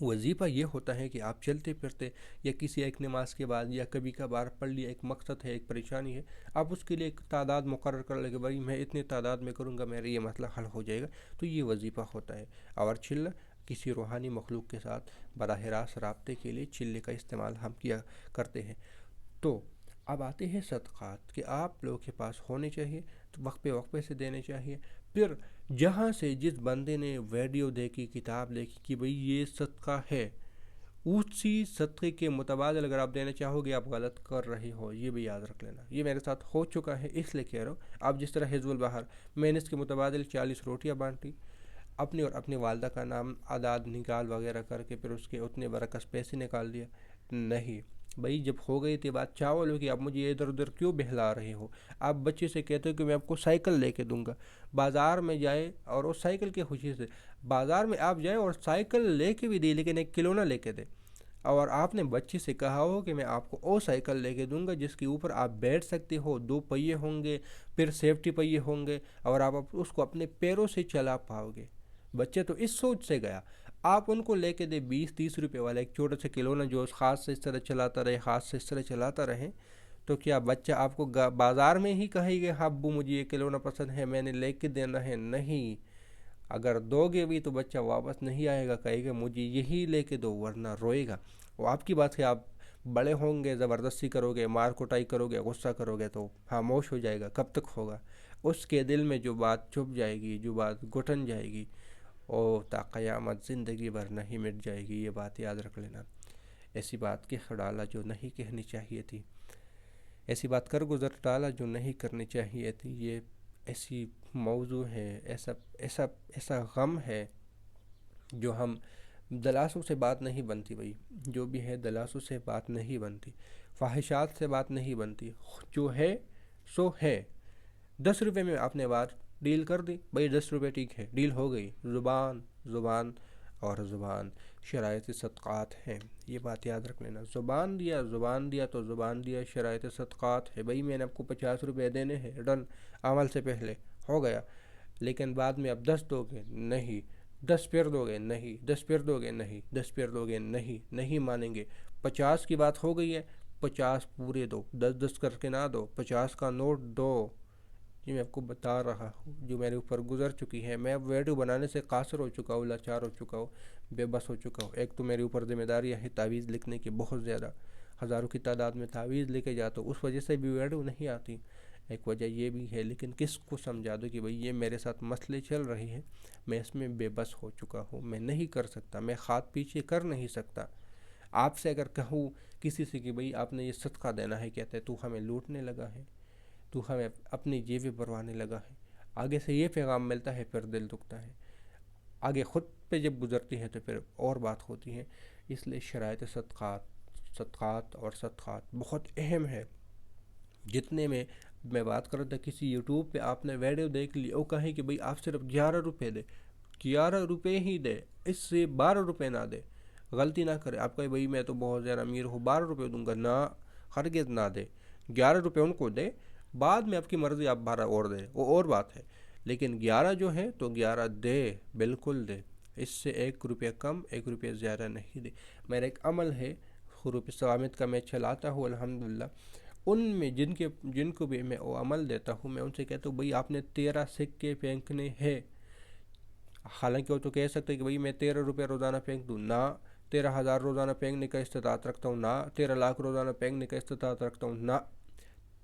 وظیفہ یہ ہوتا ہے کہ آپ چلتے پھرتے یا کسی ایک نماز کے بعد یا کبھی کبھار پڑھ لیا، ایک مقصد ہے، ایک پریشانی ہے، آپ اس کے لیے ایک تعداد مقرر کر لیں کہ بھائی میں اتنی تعداد میں کروں گا، میرا یہ مسئلہ حل ہو جائے گا، تو یہ وظیفہ ہوتا ہے۔ اور چلہ کسی روحانی مخلوق کے ساتھ براہ راست رابطے کے لیے چلے کا استعمال ہم کیا کرتے ہیں۔ تو اب آتے ہیں صدقات کہ آپ لوگوں کے پاس ہونے چاہیے، تو وقفے سے دینے چاہیے۔ پھر جہاں سے جس بندے نے ویڈیو دیکھی، کتاب دیکھی کہ بھئی یہ صدقہ ہے، اسی صدقے کے متبادل اگر آپ دینا چاہو گے آپ غلط کر رہے ہو، یہ بھی یاد رکھ لینا۔ یہ میرے ساتھ ہو چکا ہے، اس لیے کہہ رہا ہوں۔ آپ جس طرح حزب البحر، میں نے اس کے متبادل 40 روٹیاں بانٹی، اپنی اور اپنی والدہ کا نام اعداد نکال وغیرہ کر کے پھر اس کے اتنے برعکس پیسے نکال دیا، نہیں بھائی۔ جب ہو گئی تھی بات چاولوں کی، اب مجھے ادھر ادھر کیوں بہلا رہے ہو؟ آپ بچے سے کہتے ہو کہ میں آپ کو سائیکل لے کے دوں گا، بازار میں جائے اور اس سائیکل کی خوشی سے بازار میں آپ جائیں اور سائیکل لے کے بھی دے، لیکن ایک کھلونا لے کے دے، اور آپ نے بچے سے کہا ہو کہ میں آپ کو وہ سائیکل لے کے دوں گا جس کے اوپر آپ بیٹھ سکتے ہو، 2 پہیے ہوں گے، پھر سیفٹی پہیے ہوں گے، اور آپ اس کو اپنے پیروں سے چلا پاؤ گے۔ بچے تو اس سوچ سے گیا، آپ ان کو لے کے دے 20-30 روپے والا ایک چھوٹا سا کھلونا جو اس ہاتھ سے اس طرح چلاتا رہے، ہاتھ سے اس طرح چلاتا رہے، تو کیا بچہ آپ کو بازار میں ہی کہے گا ہاں ابو مجھے یہ کھلونا پسند ہے، میں نے لے کے دینا ہے؟ نہیں، اگر دو گے بھی تو بچہ واپس نہیں آئے گا، کہے گا مجھے یہی لے کے دو، ورنہ روئے گا۔ وہ آپ کی بات ہے، آپ بڑے ہوں گے زبردستی کرو گے، مار کٹائی کرو گے، غصہ کرو گے تو خاموش ہو جائے گا، کب تک ہوگا؟ اس کے دل میں جو بات چھپ جائے گی، جو بات گھٹن جائے گی، او تا قیامت زندگی بھر نہیں مٹ جائے گی، یہ بات یاد رکھ لینا۔ ایسی بات کہہ ڈالا جو نہیں کہنی چاہیے تھی، ایسی بات کر گزر ڈالا جو نہیں کرنی چاہیے تھی۔ یہ ایسی موضوع ہے، ایسا ایسا ایسا غم ہے جو ہم دلاسوں سے بات نہیں بنتی بھائی، جو بھی ہے دلاسوں سے بات نہیں بنتی، فاحشات سے بات نہیں بنتی، جو ہے سو ہے۔ 10 روپے میں آپ نے بات ڈیل کر دی بھائی، 10 روپے ٹھیک ہے، ڈیل ہو گئی۔ زبان زبان اور زبان شرائط صدقات ہیں، یہ بات یاد رکھ لینا۔ زبان دیا تو زبان دیا شرائط صدقات ہے بھائی، میں نے آپ کو 50 روپے دینے ہیں، ڈن، عمل سے پہلے ہو گیا۔ لیکن بعد میں اب 10 دو گے نہیں، 10 پھر دو گے نہیں، 10 پھر دو گے نہیں، 10 پھر دو گے نہیں مانیں گے۔ 50 کی بات ہو گئی ہے، 50 پورے دو، 10 کر کے نہ دو، 50 کا نوٹ دو۔ یہ میں آپ کو بتا رہا ہوں جو میرے اوپر گزر چکی ہے، میں اب ویڈیو بنانے سے قاصر ہو چکا ہوں، لاچار ہو چکا ہوں، بے بس ہو چکا ہوں۔ ایک تو میرے اوپر ذمہ داریاں ہے تعویذ لکھنے کی بہت زیادہ، ہزاروں کی تعداد میں تعویذ لے کے جاتا ہوں، اس وجہ سے بھی ویڈیو نہیں آتی، ایک وجہ یہ بھی ہے۔ لیکن کس کو سمجھا دو کہ بھئی یہ میرے ساتھ مسئلے چل رہے ہیں، میں اس میں بے بس ہو چکا ہوں، میں نہیں کر سکتا، میں ہاتھ پیچھے کر نہیں سکتا۔ آپ سے اگر کہوں کسی سے کہ بھئی آپ نے یہ صدقہ دینا ہے، کہتے ہیں تو ہمیں لوٹنے لگا ہے، تو ہمیں اپنی جیبیں بھروانے لگا ہے۔ آگے سے یہ پیغام ملتا ہے پھر دل دکھتا ہے، آگے خود پہ جب گزرتی ہے تو پھر اور بات ہوتی ہے۔ اس لیے شرائط صدقات اور صدقات بہت اہم ہے۔ جتنے میں بات کر رہا تھا، کسی یوٹیوب پہ آپ نے ویڈیو دیکھ لی، وہ کہیں کہ بھئی آپ صرف 11 روپے دے، 11 روپے ہی دے، اس سے 12 روپے نہ دے، غلطی نہ کرے۔ آپ کہیں بھئی میں تو بہت زیادہ امیر ہوں، 12 روپے دوں گا، نہ، ہرگز نہ دے۔ 11 روپے ان کو دے، بعد میں آپ کی مرضی، آپ 12 اور دے، وہ اور بات ہے، لیکن 11 جو ہے تو 11 دے، بالکل دے، اس سے 1 روپیہ کم، 1 روپیہ زیادہ نہیں دے۔ میرا ایک عمل ہے، حروف ثوابت کا میں چلاتا ہوں الحمدللہ، ان میں جن کو بھی میں وہ عمل دیتا ہوں، میں ان سے کہتا ہوں بھئی آپ نے 13 سکے پھینکنے ہیں۔ حالانکہ وہ تو کہہ سکتے کہ بھئی میں 13 روپے روزانہ پھینک دوں، نہ، 13,000 روزانہ پھینکنے کا استطاعت رکھتا ہوں، نہ، 13 لاکھ روزانہ پھینکنے کا استطاعت رکھتا ہوں، نہ،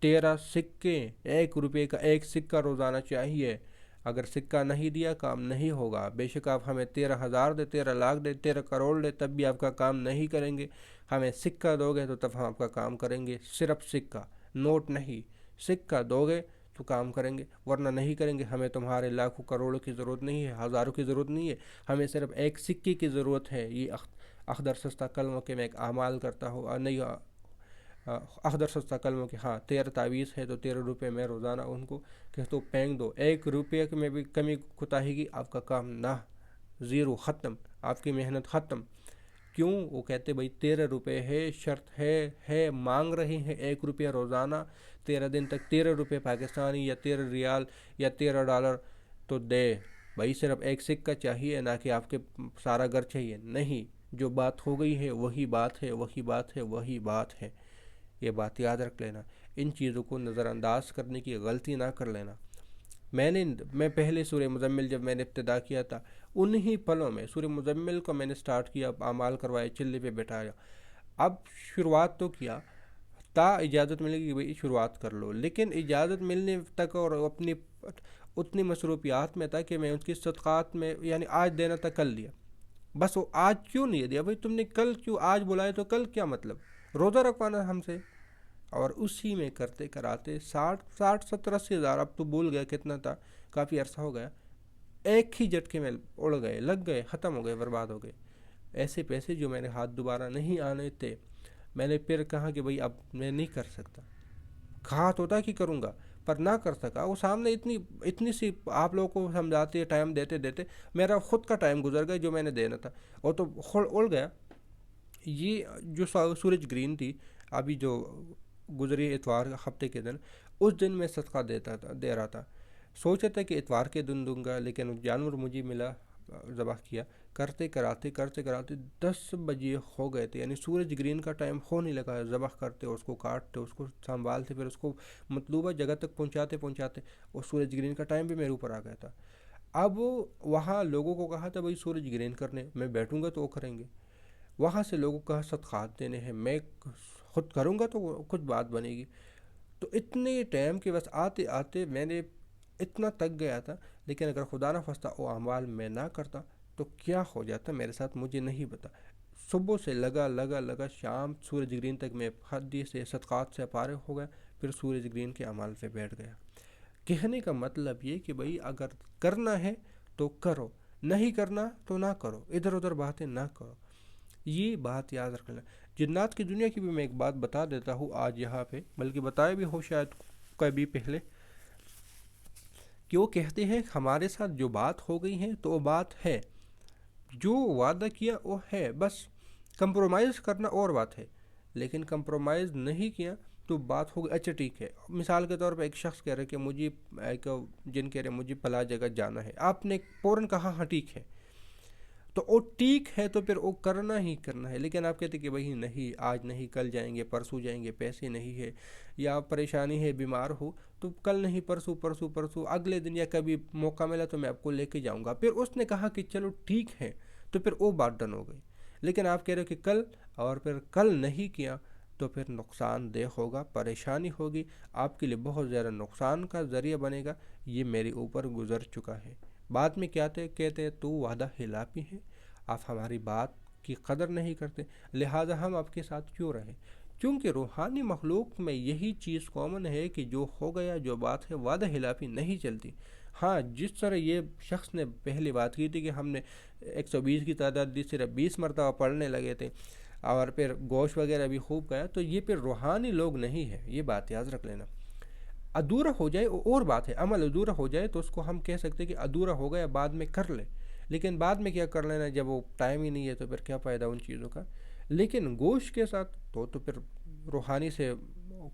13 سکے، 1 روپے کا ایک سکہ روزانہ چاہیے۔ اگر سکہ نہیں دیا کام نہیں ہوگا، بے شک آپ ہمیں 13,000 دے، 13 لاکھ دے، 13 کروڑ دے، تب بھی آپ کا کام نہیں کریں گے۔ ہمیں سکہ دو گے تو تب ہم آپ کا کام کریں گے، صرف سکہ، نوٹ نہیں، سکہ دو گے تو کام کریں گے، ورنہ نہیں کریں گے۔ ہمیں تمہارے لاکھوں کروڑوں کی ضرورت نہیں ہے، ہزاروں کی ضرورت نہیں ہے، ہمیں صرف ایک سکے کی ضرورت ہے۔ یہ اخدر سستہ کلموں کے میں ایک اعمال کرتا ہوں، اور نہیں، اخدر سستہ کلموں کے، ہاں 13 تعویذ ہے تو 13 روپے میں روزانہ ان کو کہتا ہوں پھینک دو۔ 1 روپے میں بھی کمی کوتاہی کی آپ کا کام نہ، زیرو، ختم، آپ کی محنت ختم۔ کیوں؟ وہ کہتے بھئی 13 روپے ہے، شرط ہے، مانگ رہے ہیں 1 روپیہ روزانہ، 13 دن تک 13 روپے پاکستانی یا 13 ریال یا 13 ڈالر تو دے بھائی، صرف ایک سکہ چاہیے، نہ کہ آپ کے سارا گھر چاہیے، نہیں، جو بات ہو گئی ہے وہی بات ہے، وہی بات ہے، وہی بات ہے، یہ بات یاد رکھ لینا۔ ان چیزوں کو نظر انداز کرنے کی غلطی نہ کر لینا۔ میں پہلے سورہ مزمل جب میں نے ابتدا کیا تھا، انہی پلوں میں سورہ مزمل کو میں نے سٹارٹ کیا، اعمال کروائے، چلے پہ بٹھایا، اب شروعات تو کیا، تا اجازت ملے گی بھئی شروعات کر لو، لیکن اجازت ملنے تک اور اپنی اتنی مصروفیات میں تھا کہ میں اس کی صدقات میں، یعنی آج دینا تھا کل دیا، بس وہ آج کیوں نہیں دیا بھئی، تم نے کل کیوں، آج بلائے تو کل کیا مطلب، روزہ رکھوانا ہم سے، اور اسی میں کرتے کراتے 60 70 80 ہزار، اب تو بھول گیا کتنا تھا، کافی عرصہ ہو گیا، ایک ہی جھٹکے میں اڑ گئے، لگ گئے، ختم ہو گئے، برباد ہو گئے، ایسے پیسے جو میرے ہاتھ دوبارہ نہیں آنے تھے۔ میں نے پھر کہا کہ بھئی اب میں نہیں کر سکتا، کہا تو تھا کہ کروں گا پر نہ کر سکا، وہ سامنے اتنی سی آپ لوگوں کو سمجھاتے ٹائم دیتے میرا خود کا ٹائم گزر گیا جو میں نے دینا تھا، اور تو اڑ گیا۔ یہ جو سورج گرین تھی ابھی جو گزری اتوار ہفتے کے دن، اس دن میں صدقہ دے رہا تھا، سوچا تھا کہ اتوار کے دن دوں گا، لیکن جانور مجھے ملا، ذبح کیا، کرتے کراتے 10 بجے ہو گئے تھے، یعنی سورج گرین کا ٹائم ہونے لگا، ذبح کرتے، اس کو کاٹتے، اس کو سنبھالتے، پھر اس کو مطلوبہ جگہ تک پہنچاتے اور سورج گرین کا ٹائم بھی میرے اوپر آ گیا تھا۔ اب وہاں لوگوں کو کہا تھا بھئی سورج گرین کرنے، میں بیٹھوں گا تو وہ کریں گے، وہاں سے لوگوں کو صدقات دینے ہیں، میں خود کروں گا تو کچھ بات بنے گی. تو اتنے ٹائم کے بس آتے آتے میں نے اتنا تک گیا تھا. لیکن اگر خدا نہ خواستہ وہ اعمال میں نہ کرتا تو کیا ہو جاتا میرے ساتھ مجھے نہیں پتا. صبح سے لگا شام سورج گرین تک میں حدیث سے صدقات سے فارغ ہو گیا، پھر سورج گرین کے اعمال پہ بیٹھ گیا. کہنے کا مطلب یہ کہ بھئی اگر کرنا ہے تو کرو، نہیں کرنا تو نہ کرو، ادھر ادھر باتیں نہ کرو. یہ بات یاد رکھنا. جنات کی دنیا کی بھی میں ایک بات بتا دیتا ہوں آج یہاں پہ، بلکہ بتایا بھی ہو شاید کبھی پہلے، کہ وہ کہتے ہیں ہمارے ساتھ جو بات ہو گئی ہے تو وہ بات ہے، جو وعدہ کیا وہ ہے، بس کمپرومائز کرنا اور بات ہے. لیکن کمپرومائز نہیں کیا تو بات ہوگی اچھا ٹھیک ہے. مثال کے طور پہ ایک شخص کہہ رہے کہ مجھے کہہ رہے مجھے فلاں جگہ جانا ہے، آپ نے فوراً کہا ہاں ٹھیک ہے، تو وہ ٹھیک ہے تو پھر وہ کرنا ہی کرنا ہے. لیکن آپ کہتے کہ وہی نہیں، آج نہیں کل جائیں گے، پرسوں جائیں گے، پیسے نہیں ہے یا پریشانی ہے، بیمار ہو تو کل نہیں پرسوں اگلے دن یا کبھی موقع ملا تو میں آپ کو لے کے جاؤں گا. پھر اس نے کہا کہ چلو ٹھیک ہے تو پھر وہ بات ڈن ہو گئی. لیکن آپ کہہ رہے ہو کہ کل، اور پھر کل نہیں کیا تو پھر نقصان دہ ہوگا، پریشانی ہوگی، آپ کے لیے بہت زیادہ نقصان کا ذریعہ بنے گا. یہ میرے اوپر گزر چکا ہے. بعد میں کیا کہتے تو وعدہ خلافی ہے، آپ ہماری بات کی قدر نہیں کرتے، لہٰذا ہم آپ کے ساتھ کیوں رہیں. کیونکہ روحانی مخلوق میں یہی چیز کامن ہے کہ جو ہو گیا، جو بات ہے، وعدہ خلافی نہیں چلتی. ہاں جس طرح یہ شخص نے پہلی بات کی تھی کہ ہم نے 120 کی تعداد دی، صرف 20 مرتبہ پڑھنے لگے تھے اور پھر گوشت وغیرہ بھی خوب کھایا، تو یہ پھر روحانی لوگ نہیں ہے. یہ بات یاد رکھ لینا. ادھورا ہو جائے اور بات ہے، عمل ادھورا ہو جائے تو اس کو ہم کہہ سکتے کہ ادھورا ہو گیا، بعد میں کر لے. لیکن بعد میں کیا کر لینا جب وہ ٹائم ہی نہیں ہے تو پھر کیا فائدہ ان چیزوں کا. لیکن گوشت کے ساتھ تو پھر روحانی سے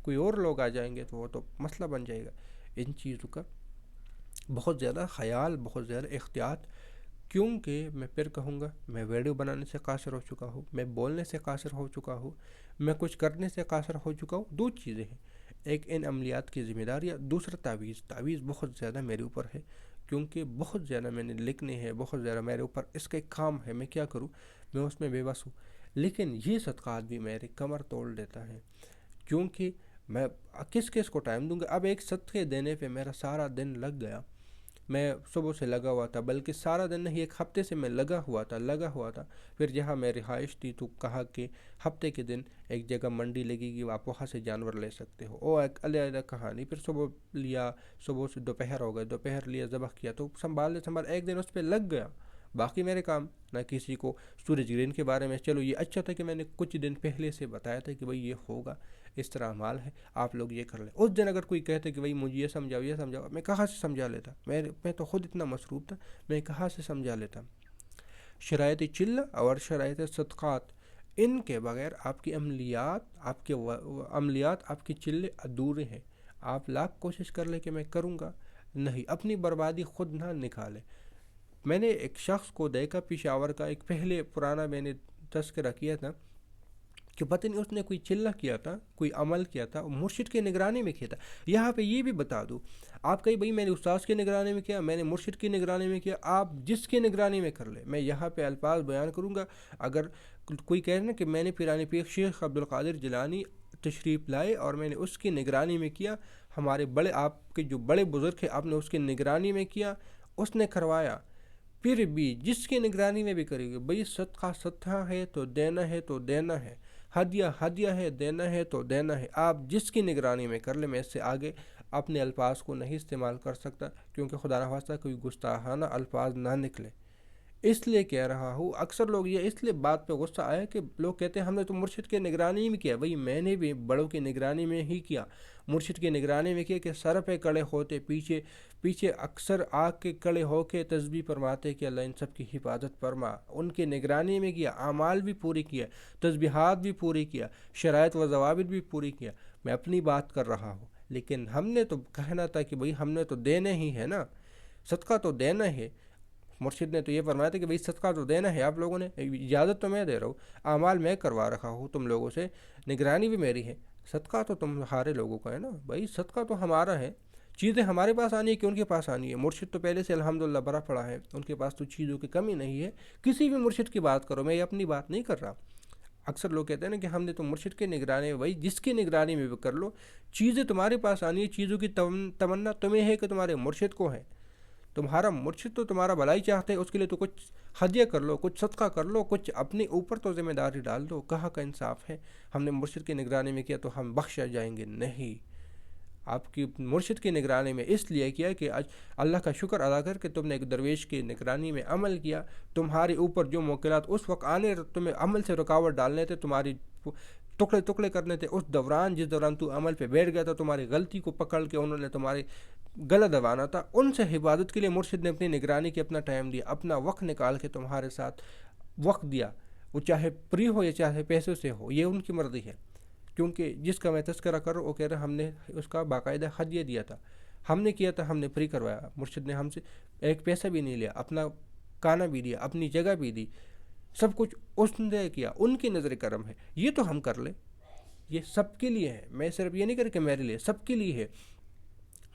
کوئی اور لوگ آ جائیں گے تو وہ تو مسئلہ بن جائے گا. ان چیزوں کا بہت زیادہ خیال، بہت زیادہ احتیاط. کیونکہ میں پھر کہوں گا، میں ویڈیو بنانے سے قاصر ہو چکا ہوں، میں بولنے سے قاصر ہو چکا ہوں، میں کچھ کرنے سے قاصر ہو چکا ہوں. دو چیزیں ہیں، ایک ان عملیات کی ذمہ داریاں، دوسرا تعویذ بہت زیادہ میرے اوپر ہے. کیونکہ بہت زیادہ میں نے لکھنے ہیں، بہت زیادہ میرے اوپر اس کا ایک کام ہے، میں کیا کروں، میں اس میں بے بس ہوں. لیکن یہ صدقات بھی میری کمر توڑ دیتا ہے. کیونکہ میں کس کو ٹائم دوں گا. اب ایک صدقے دینے پہ میرا سارا دن لگ گیا. میں صبح سے لگا ہوا تھا، بلکہ سارا دن نہیں، ایک ہفتے سے میں لگا ہوا تھا. پھر جہاں میں رہائش تھی تو کہا کہ ہفتے کے دن ایک جگہ منڈی لگے گی، آپ وہاں سے جانور لے سکتے ہو. وہ ایک علیحدہ کہانی. پھر صبح لیا، صبح سے دوپہر ہو گئے، دوپہر لیا، ذبح کیا، تو سنبھال ایک دن اس پہ لگ گیا. باقی میرے کام نہ کسی کو سورج گرہن کے بارے میں. چلو یہ اچھا تھا کہ میں نے کچھ دن پہلے سے بتایا تھا کہ بھئی یہ ہوگا، اس طرح اعمال ہے، آپ لوگ یہ کر لیں. اس دن اگر کوئی کہتے کہ بھئی مجھے یہ سمجھاؤ، میں کہاں سے سمجھا لیتا. میں تو خود اتنا مصروف تھا، میں کہاں سے سمجھا لیتا. شرائط چلہ اور شرائط صدقات، ان کے بغیر آپ کی عملیات، آپ کی چلے ادھورے ہیں. آپ لاکھ کوشش کر لیں کہ میں کروں گا، نہیں، اپنی بربادی خود نہ نکالے. میں نے ایک شخص کو دیکھا پشاور کا، ایک پہلے پرانا میں نے تذکرہ کیا تھا کہ پتہ نہیں اس نے کوئی چلہ کیا تھا، کوئی عمل کیا تھا، مرشد کی نگرانی میں کیا تھا. یہاں پہ یہ بھی بتا دوں، آپ کہیں بھئی میں نے استاذ کی نگرانی میں کیا، میں نے مرشد کی نگرانی میں کیا، آپ جس کی نگرانی میں کر لیں. میں یہاں پہ الفاظ بیان کروں گا. اگر کوئی کہہ نا کہ میں نے پیرانی پیر شیخ عبدالقادر جیلانی تشریف لائے اور میں نے اس کی نگرانی میں کیا، ہمارے بڑے، آپ کے جو بڑے بزرگ ہیں، آپ نے اس کی نگرانی میں کیا، اس نے کروایا، پھر بھی جس کی نگرانی میں بھی کرے گی، بھئی صدقہ ہے تو دینا ہے، ہدیہ ہے، دینا ہے تو دینا ہے. آپ جس کی نگرانی میں کر لیں. میں اس سے آگے اپنے الفاظ کو نہیں استعمال کر سکتا، کیونکہ خدا نخواستہ کوئی گستاخانہ الفاظ نہ نکلے، اس لیے کہہ رہا ہوں. اکثر لوگ یہ اس لیے بات پہ غصہ آیا کہ لوگ کہتے ہیں ہم نے تو مرشد کی نگرانی میں کیا. بھئی میں نے بھی بڑوں کی نگرانی میں ہی کیا، مرشد کی نگرانی میں کیا کہ سر پہ کڑے ہوتے، پیچھے اکثر آگ کے کڑے ہو کے تسبیح فرماتے کہ اللہ ان سب کی حفاظت فرما. ان کی نگرانی میں کیا، اعمال بھی پوری کیا، تسبیحات بھی پوری کیا، شرائط و ضوابط بھی پوری کیا. میں اپنی بات کر رہا ہوں. لیکن ہم نے تو کہنا تھا کہ بھئی ہم نے تو دینا ہی ہے نا، صدقہ تو دینا ہے. مرشد نے تو یہ فرمایا تھا کہ بھئی صدقہ تو دینا ہے. آپ لوگوں نے اجازت تو میں دے رہا ہوں، اعمال میں کروا رکھا ہوں تم لوگوں سے، نگرانی بھی میری ہے، صدقہ تو تمہارے لوگوں کا ہے نا. بھئی صدقہ تو ہمارا ہے. چیزیں ہمارے پاس آنی ہے کہ ان کے پاس آنی ہے. مرشد تو پہلے سے الحمدللہ بڑا پڑا ہے، ان کے پاس تو چیزوں کی کمی نہیں ہے. کسی بھی مرشد کی بات کرو، میں یہ اپنی بات نہیں کر رہا. اکثر لوگ کہتے ہیں نا کہ ہم نے تو مرشد کی نگرانی میں، بھائی جس کی نگرانی میں بھی کر لو، چیزیں تمہارے پاس آنی ہے، چیزوں کی تمنا تمہیں ہے کہ تمہارے مرشد کو ہے، تمہارا مرشد تو تمہارا بھلائی چاہتے ہیں، اس کے لیے تو کچھ ہدیہ کر لو، کچھ صدقہ کر لو، کچھ اپنے اوپر تو ذمہ داری ڈال دو. کہاں کا انصاف ہے؟ ہم نے مرشد کی نگرانی میں کیا تو ہم بخشا جائیں گے؟ نہیں، آپ کی مرشد کی نگرانی میں اس لیے کیا کہ آج اللہ کا شکر ادا کر کہ تم نے ایک درویش کی نگرانی میں عمل کیا. تمہارے اوپر جو موکلات اس وقت آنے تمہیں عمل سے رکاوٹ ڈالنے تھے، تمہاری ٹکڑے ٹکڑے کرنے تھے، اس دوران جس دوران تو عمل پہ بیٹھ گیا تھا، تمہاری غلطی کو پکڑ کے انہوں نے تمہارے گلا دبانا تھا، ان سے حفاظت کے لیے مرشد نے اپنی نگرانی کی اپنا ٹائم دیا، اپنا وقت نکال کے تمہارے ساتھ وقت دیا. وہ چاہے فری ہو یا چاہے پیسوں سے ہو، یہ ان کی مرضی ہے. کیونکہ جس کا میں تذکرہ کر رہا ہوں وہ کہہ رہا ہم نے اس کا باقاعدہ ہدیہ دیا تھا، ہم نے کیا تھا، ہم نے فری کروایا، مرشد نے ہم سے ایک پیسہ بھی نہیں لیا، اپنا کانا بھی دیا، اپنی جگہ بھی دی، سب کچھ اس نے کیا، ان کی نظر کرم ہے. یہ تو ہم کر لیں، یہ سب کے لیے ہے، میں صرف یہ نہیں کر کہ میرے لیے، سب کے لیے ہے.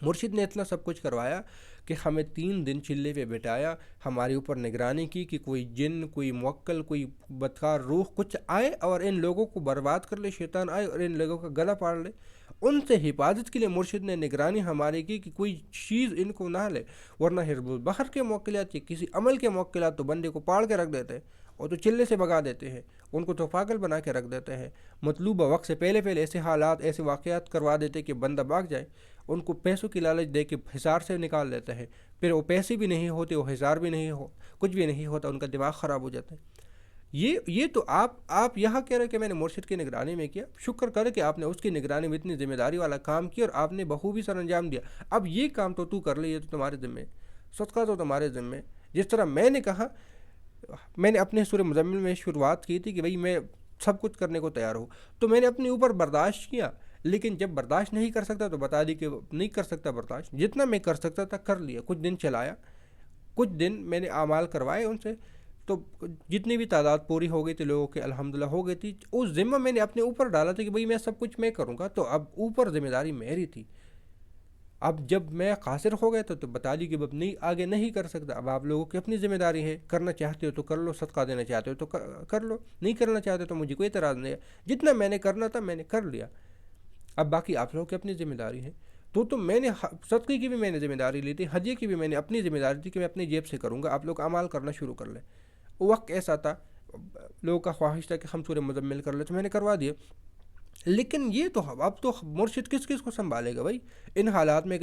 مرشد نے اتنا سب کچھ کروایا کہ ہمیں 3 دن چلے پہ بٹھایا، ہمارے اوپر نگرانی کی کہ کوئی جن، کوئی موکل، کوئی بدکار روح کچھ آئے اور ان لوگوں کو برباد کر لے، شیطان آئے اور ان لوگوں کا گلا پاڑ لے. ان سے حفاظت کے لیے مرشد نے نگرانی ہماری کی کہ کوئی چیز ان کو نہ لے. ورنہ حزب البحر کے موکلات یا کسی عمل کے موکلات تو بندے کو پاڑ کے رکھ دیتے ہیں، اور تو چلے سے بگا دیتے ہیں، ان کو تو پاگل بنا کے رکھ دیتے ہیں. مطلوبہ وقت سے پہلے ایسے حالات، ایسے واقعات کروا دیتے کہ بندہ بھاگ جائے. ان کو پیسوں کی لالچ دے کے حصار سے نکال لیتا ہے، پھر وہ پیسے بھی نہیں ہوتے، وہ حصار بھی نہیں ہو، کچھ بھی نہیں ہوتا، ان کا دماغ خراب ہو جاتا ہے. یہ تو آپ یہاں کہہ رہے کہ میں نے مرشد کی نگرانی میں کیا، شکر کرے کہ آپ نے اس کی نگرانی میں اتنی ذمہ داری والا کام کیا اور آپ نے بخوبی سر انجام دیا. اب یہ کام تو کر لے، یہ تو تمہارے ذمہ، صدقہ تو تمہارے ذمہ. جس طرح میں نے کہا، میں نے اپنے سورہ مزمل میں شروعات کی تھی کہ بھئی میں سب کچھ کرنے کو تیار ہوں، تو میں نے اپنے اوپر برداشت کیا. لیکن جب برداشت نہیں کر سکتا تو بتا دی کہ نہیں کر سکتا برداشت. جتنا میں کر سکتا تھا کر لیا، کچھ دن چلایا، کچھ دن میں نے اعمال کروائے ان سے، تو جتنی بھی تعداد پوری ہو گئی تھی لوگوں کے الحمدللہ ہو گئی تھی. اس ذمہ میں نے اپنے اوپر ڈالا تھا کہ بھئی میں سب کچھ میں کروں گا، تو اب اوپر ذمہ داری میری تھی. اب جب میں قاصر ہو گیا تو بتا دی کہ اب نہیں، آگے نہیں کر سکتا. اب آپ لوگوں کی اپنی ذمہ داری ہے، کرنا چاہتے ہو تو کر لو، صدقہ دینا چاہتے ہو تو کر لو، نہیں کرنا چاہتے تو مجھے کوئی اعتراض نہیں ہے. جتنا میں نے کرنا تھا میں نے کر لیا، اب باقی آپ لوگوں کی اپنی ذمہ داری ہے. تو میں نے صدقے کی بھی میں نے ذمہ داری لی تھی، ہدیے کی بھی میں نے اپنی ذمہ داری تھی کہ میں اپنی جیب سے کروں گا، آپ لوگ اعمال کرنا شروع کر لیں. وقت ایسا تھا، لوگوں کا خواہش تھا کہ ہم سورہ مزمل کر لیں، تو میں نے کروا دیا. لیکن یہ تو اب تو مرشد کس کو سنبھالے گا بھائی ان حالات میں؟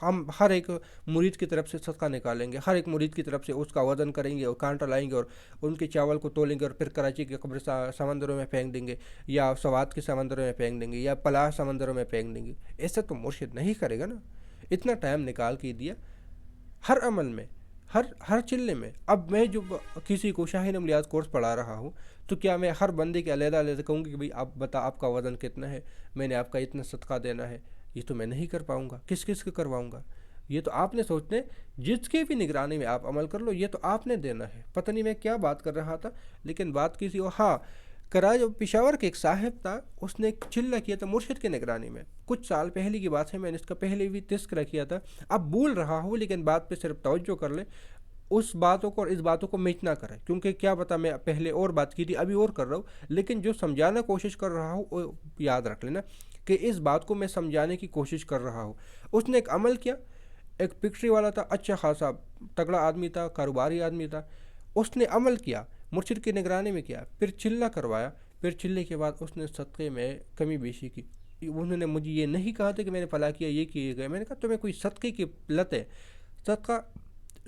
ہم ہر ایک مرید کی طرف سے صدقہ نکالیں گے، ہر ایک مرید کی طرف سے اس کا وزن کریں گے اور کانٹا لائیں گے اور ان کے چاول کو تولیں گے اور پھر کراچی کے قبر سمندروں میں پھینک دیں گے، یا سوات کے سمندروں میں پھینک دیں گے، یا پلاح سمندروں میں پھینک دیں گے. ایسا تو مرشد نہیں کرے گا نا. اتنا ٹائم نکال کے دیا ہر عمل میں، ہر چلے میں. اب میں جو کسی کو شاہی عملیات کورس پڑھا رہا ہوں تو کیا میں ہر بندے کے علیحدہ علیحدہ کہوں گی کہ بھئی آپ بتا آپ کا وزن کتنا ہے، میں نے آپ کا اتنا صدقہ دینا ہے؟ یہ تو میں نہیں کر پاؤں گا. کس کو کرواؤں گا؟ یہ تو آپ نے سوچنے، جس کی بھی نگرانی میں آپ عمل کر لو، یہ تو آپ نے دینا ہے. پتہ نہیں میں کیا بات کر رہا تھا، لیکن بات کسی اور. ہاں، کراچی پشاور کے ایک صاحب تھا، اس نے ایک چلہ کیا تھا مرشد کی نگرانی میں. کچھ سال پہلے کی بات ہے، میں نے اس کا پہلے بھی تذکرہ کیا تھا. اب بھول رہا ہوں لیکن بات پہ صرف توجہ کر لے، اس باتوں کو اور اس باتوں کو میچ نہ کرے، کیونکہ کیا پتا میں پہلے اور بات کی تھی ابھی اور کر رہا ہوں. لیکن جو سمجھانا کوشش کر رہا ہوں وہ یاد رکھ لینا کہ اس بات کو میں سمجھانے کی کوشش کر رہا ہوں. اس نے ایک عمل کیا، ایک فیکٹری والا تھا، اچھا خاصا تگڑا آدمی تھا، کاروباری آدمی تھا. اس نے عمل کیا، مرشد کی نگرانی میں کیا، پھر چلہ کروایا. پھر چلے کے بعد اس نے صدقے میں کمی بیشی کی. انہوں نے مجھے یہ نہیں کہا تھا کہ میں نے فلاں کیا، یہ کیے گئے. میں نے کہا تمہیں کوئی صدقے کی لت ہے، صدقہ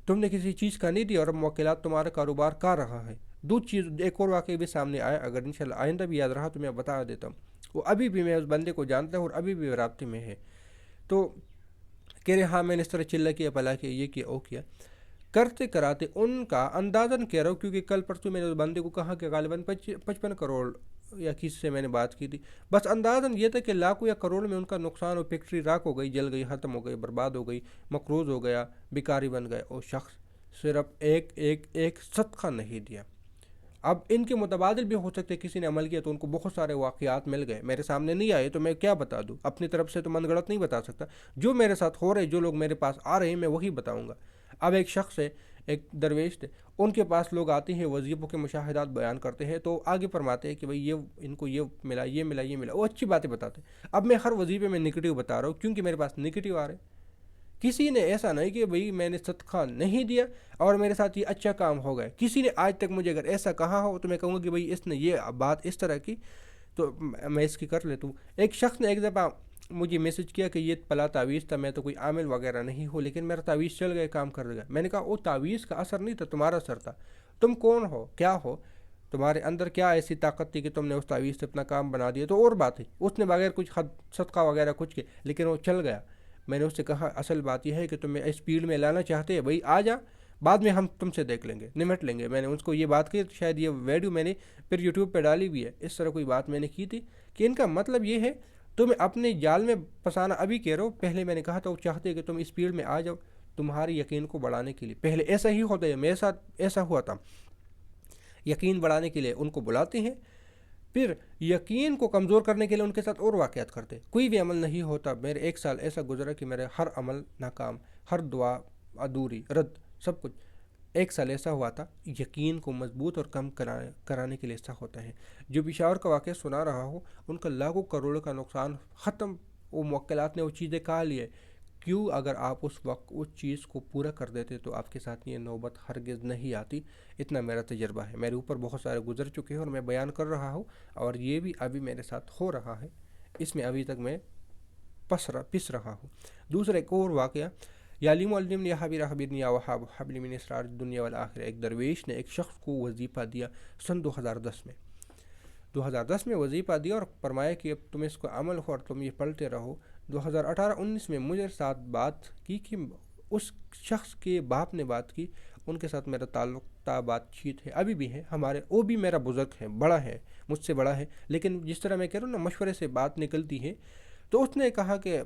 تم نے کسی چیز کا نہیں دیا اور اب موکلات تمہارا کاروبار کر رہا ہے. دو چیز ایک اور واقعی بھی سامنے آیا، اگر انشاءاللہ آئندہ بھی یاد رہا تو میں بتا دیتا ہوں. وہ ابھی بھی میں اس بندے کو جانتا ہوں اور ابھی بھی رابطے میں ہے. تو کہہ رہے ہاں میں نے اس طرح چلہ کیا، پلا کیا، یہ کیا، او کیا. کرتے کراتے ان کا اندازاً کہہ رہا ہوں، کیونکہ کل پرسوں میں نے اس بندے کو کہا کہ غالباً 55 کروڑ یا کسی سے میں نے بات کی تھی. بس اندازاً یہ تھا کہ لاکھوں یا کروڑ میں ان کا نقصان، اور فیکٹری راکھ ہو گئی، جل گئی، ختم ہو گئی، برباد ہو گئی، مقروض ہو گیا، بیکاری بن گئے. اور شخص صرف ایک صدقہ نہیں دیا. اب ان کے متبادل بھی ہو سکتے، کسی نے عمل کیا تو ان کو بہت سارے واقعات مل گئے، میرے سامنے نہیں آئے تو میں کیا بتا دوں، اپنی طرف سے تو من گڑت نہیں بتا سکتا. جو میرے ساتھ ہو رہے، جو لوگ میرے پاس آ رہے ہیں میں وہی بتاؤں گا. اب ایک شخص ہے، ایک درویش تھے، ان کے پاس لوگ آتے ہیں وظیفوں کے مشاہدات بیان کرتے ہیں تو آگے فرماتے ہیں کہ بھئی یہ ان کو یہ ملا، یہ ملا، یہ ملا، وہ اچھی باتیں بتاتے ہیں۔ اب میں ہر وظیفے میں نگیٹو بتا رہا ہوں کیونکہ میرے پاس نگیٹو آ رہے ہیں۔ کسی نے ایسا نہیں کہ بھئی میں نے صدقہ نہیں دیا اور میرے ساتھ یہ اچھا کام ہو گیا، کسی نے آج تک مجھے اگر ایسا کہا ہو تو میں کہوں گا کہ بھئی اس نے یہ بات اس طرح کی تو میں اس کی کر لیتا ہوں۔ ایک شخص نے ایک دفعہ مجھے میسج کیا کہ یہ پلا تعویذ تھا، میں تو کوئی عامل وغیرہ نہیں ہوں لیکن میرا تعویذ چل گیا، کام کر گیا۔ میں نے کہا وہ تعویذ کا اثر نہیں تھا، تمہارا اثر تھا۔ تم کون ہو، کیا ہو، تمہارے اندر کیا ایسی طاقت تھی کہ تم نے اس تعویذ سے اپنا کام بنا دیا؟ تو اور بات ہے، اس نے بغیر کچھ صدقہ وغیرہ کچھ کیا لیکن وہ چل گیا۔ میں نے اس سے کہا اصل بات یہ ہے کہ تمہیں اس فیلڈ میں لانا چاہتے ہیں، بھائی آ جا، بعد میں ہم تم سے دیکھ لیں گے، نمٹ لیں گے۔ میں نے اس کو یہ بات کی، شاید یہ ویڈیو میں نے پھر یوٹیوب پہ ڈالی بھی ہے، اس طرح کوئی بات میں نے کی تھی کہ ان کا مطلب یہ ہے تمہیں اپنے جال میں پھنسانا ابھی کہہ رہو۔ پہلے میں نے کہا تھا وہ چاہتے کہ تم اس فیلڈ میں آ جاؤ تمہاری یقین کو بڑھانے کے لیے، پہلے ایسا ہی ہوتا ہے، میرے ساتھ ایسا ہوا تھا، یقین بڑھانے کے لیے ان کو بلاتے ہیں، پھر یقین کو کمزور کرنے کے لیے ان کے ساتھ اور واقعات کرتے، کوئی بھی عمل نہیں ہوتا۔ میرے ایک سال ایسا گزرا کہ میرے ہر عمل ناکام، ہر دعا ادھوری، رد، سب کچھ۔ ایک سال ایسا ہوا تھا، یقین کو مضبوط اور کم کرانے کے لیے ایسا ہوتا ہے۔ جو پشاور کا واقعہ سنا رہا ہو، ان کا لاکھوں کروڑوں کا نقصان ختم، وہ موکلات نے وہ چیزیں کھا لیے، کیوں؟ اگر آپ اس وقت اس چیز کو پورا کر دیتے تو آپ کے ساتھ یہ نوبت ہرگز نہیں آتی۔ اتنا میرا تجربہ ہے، میرے اوپر بہت سارے گزر چکے ہیں اور میں بیان کر رہا ہوں، اور یہ بھی ابھی میرے ساتھ ہو رہا ہے، اس میں ابھی تک میں پس رہا ہوں۔ دوسرا ایک اور واقعہ، یعلیم علمنی یا حبیر حبیرنی یا وہاب حبل من اسرار دنیا والآخرہ، ایک درویش نے ایک شخص کو وظیفہ دیا سن 2010 میں وظیفہ دیا اور فرمایا کہ اب تم اس کو عمل ہو اور تم یہ پڑھتے رہو۔ 2018-19 میں مجھے ساتھ بات کی کہ اس شخص کے باپ نے بات کی، ان کے ساتھ میرا تعلق تا بات چیت ہے، ابھی بھی ہے ہمارے، وہ بھی میرا بزرگ ہے، بڑا ہے، مجھ سے بڑا ہے، لیکن جس طرح میں کہہ رہا ہوں نا مشورے سے بات نکلتی ہے، تو اس نے کہا کہ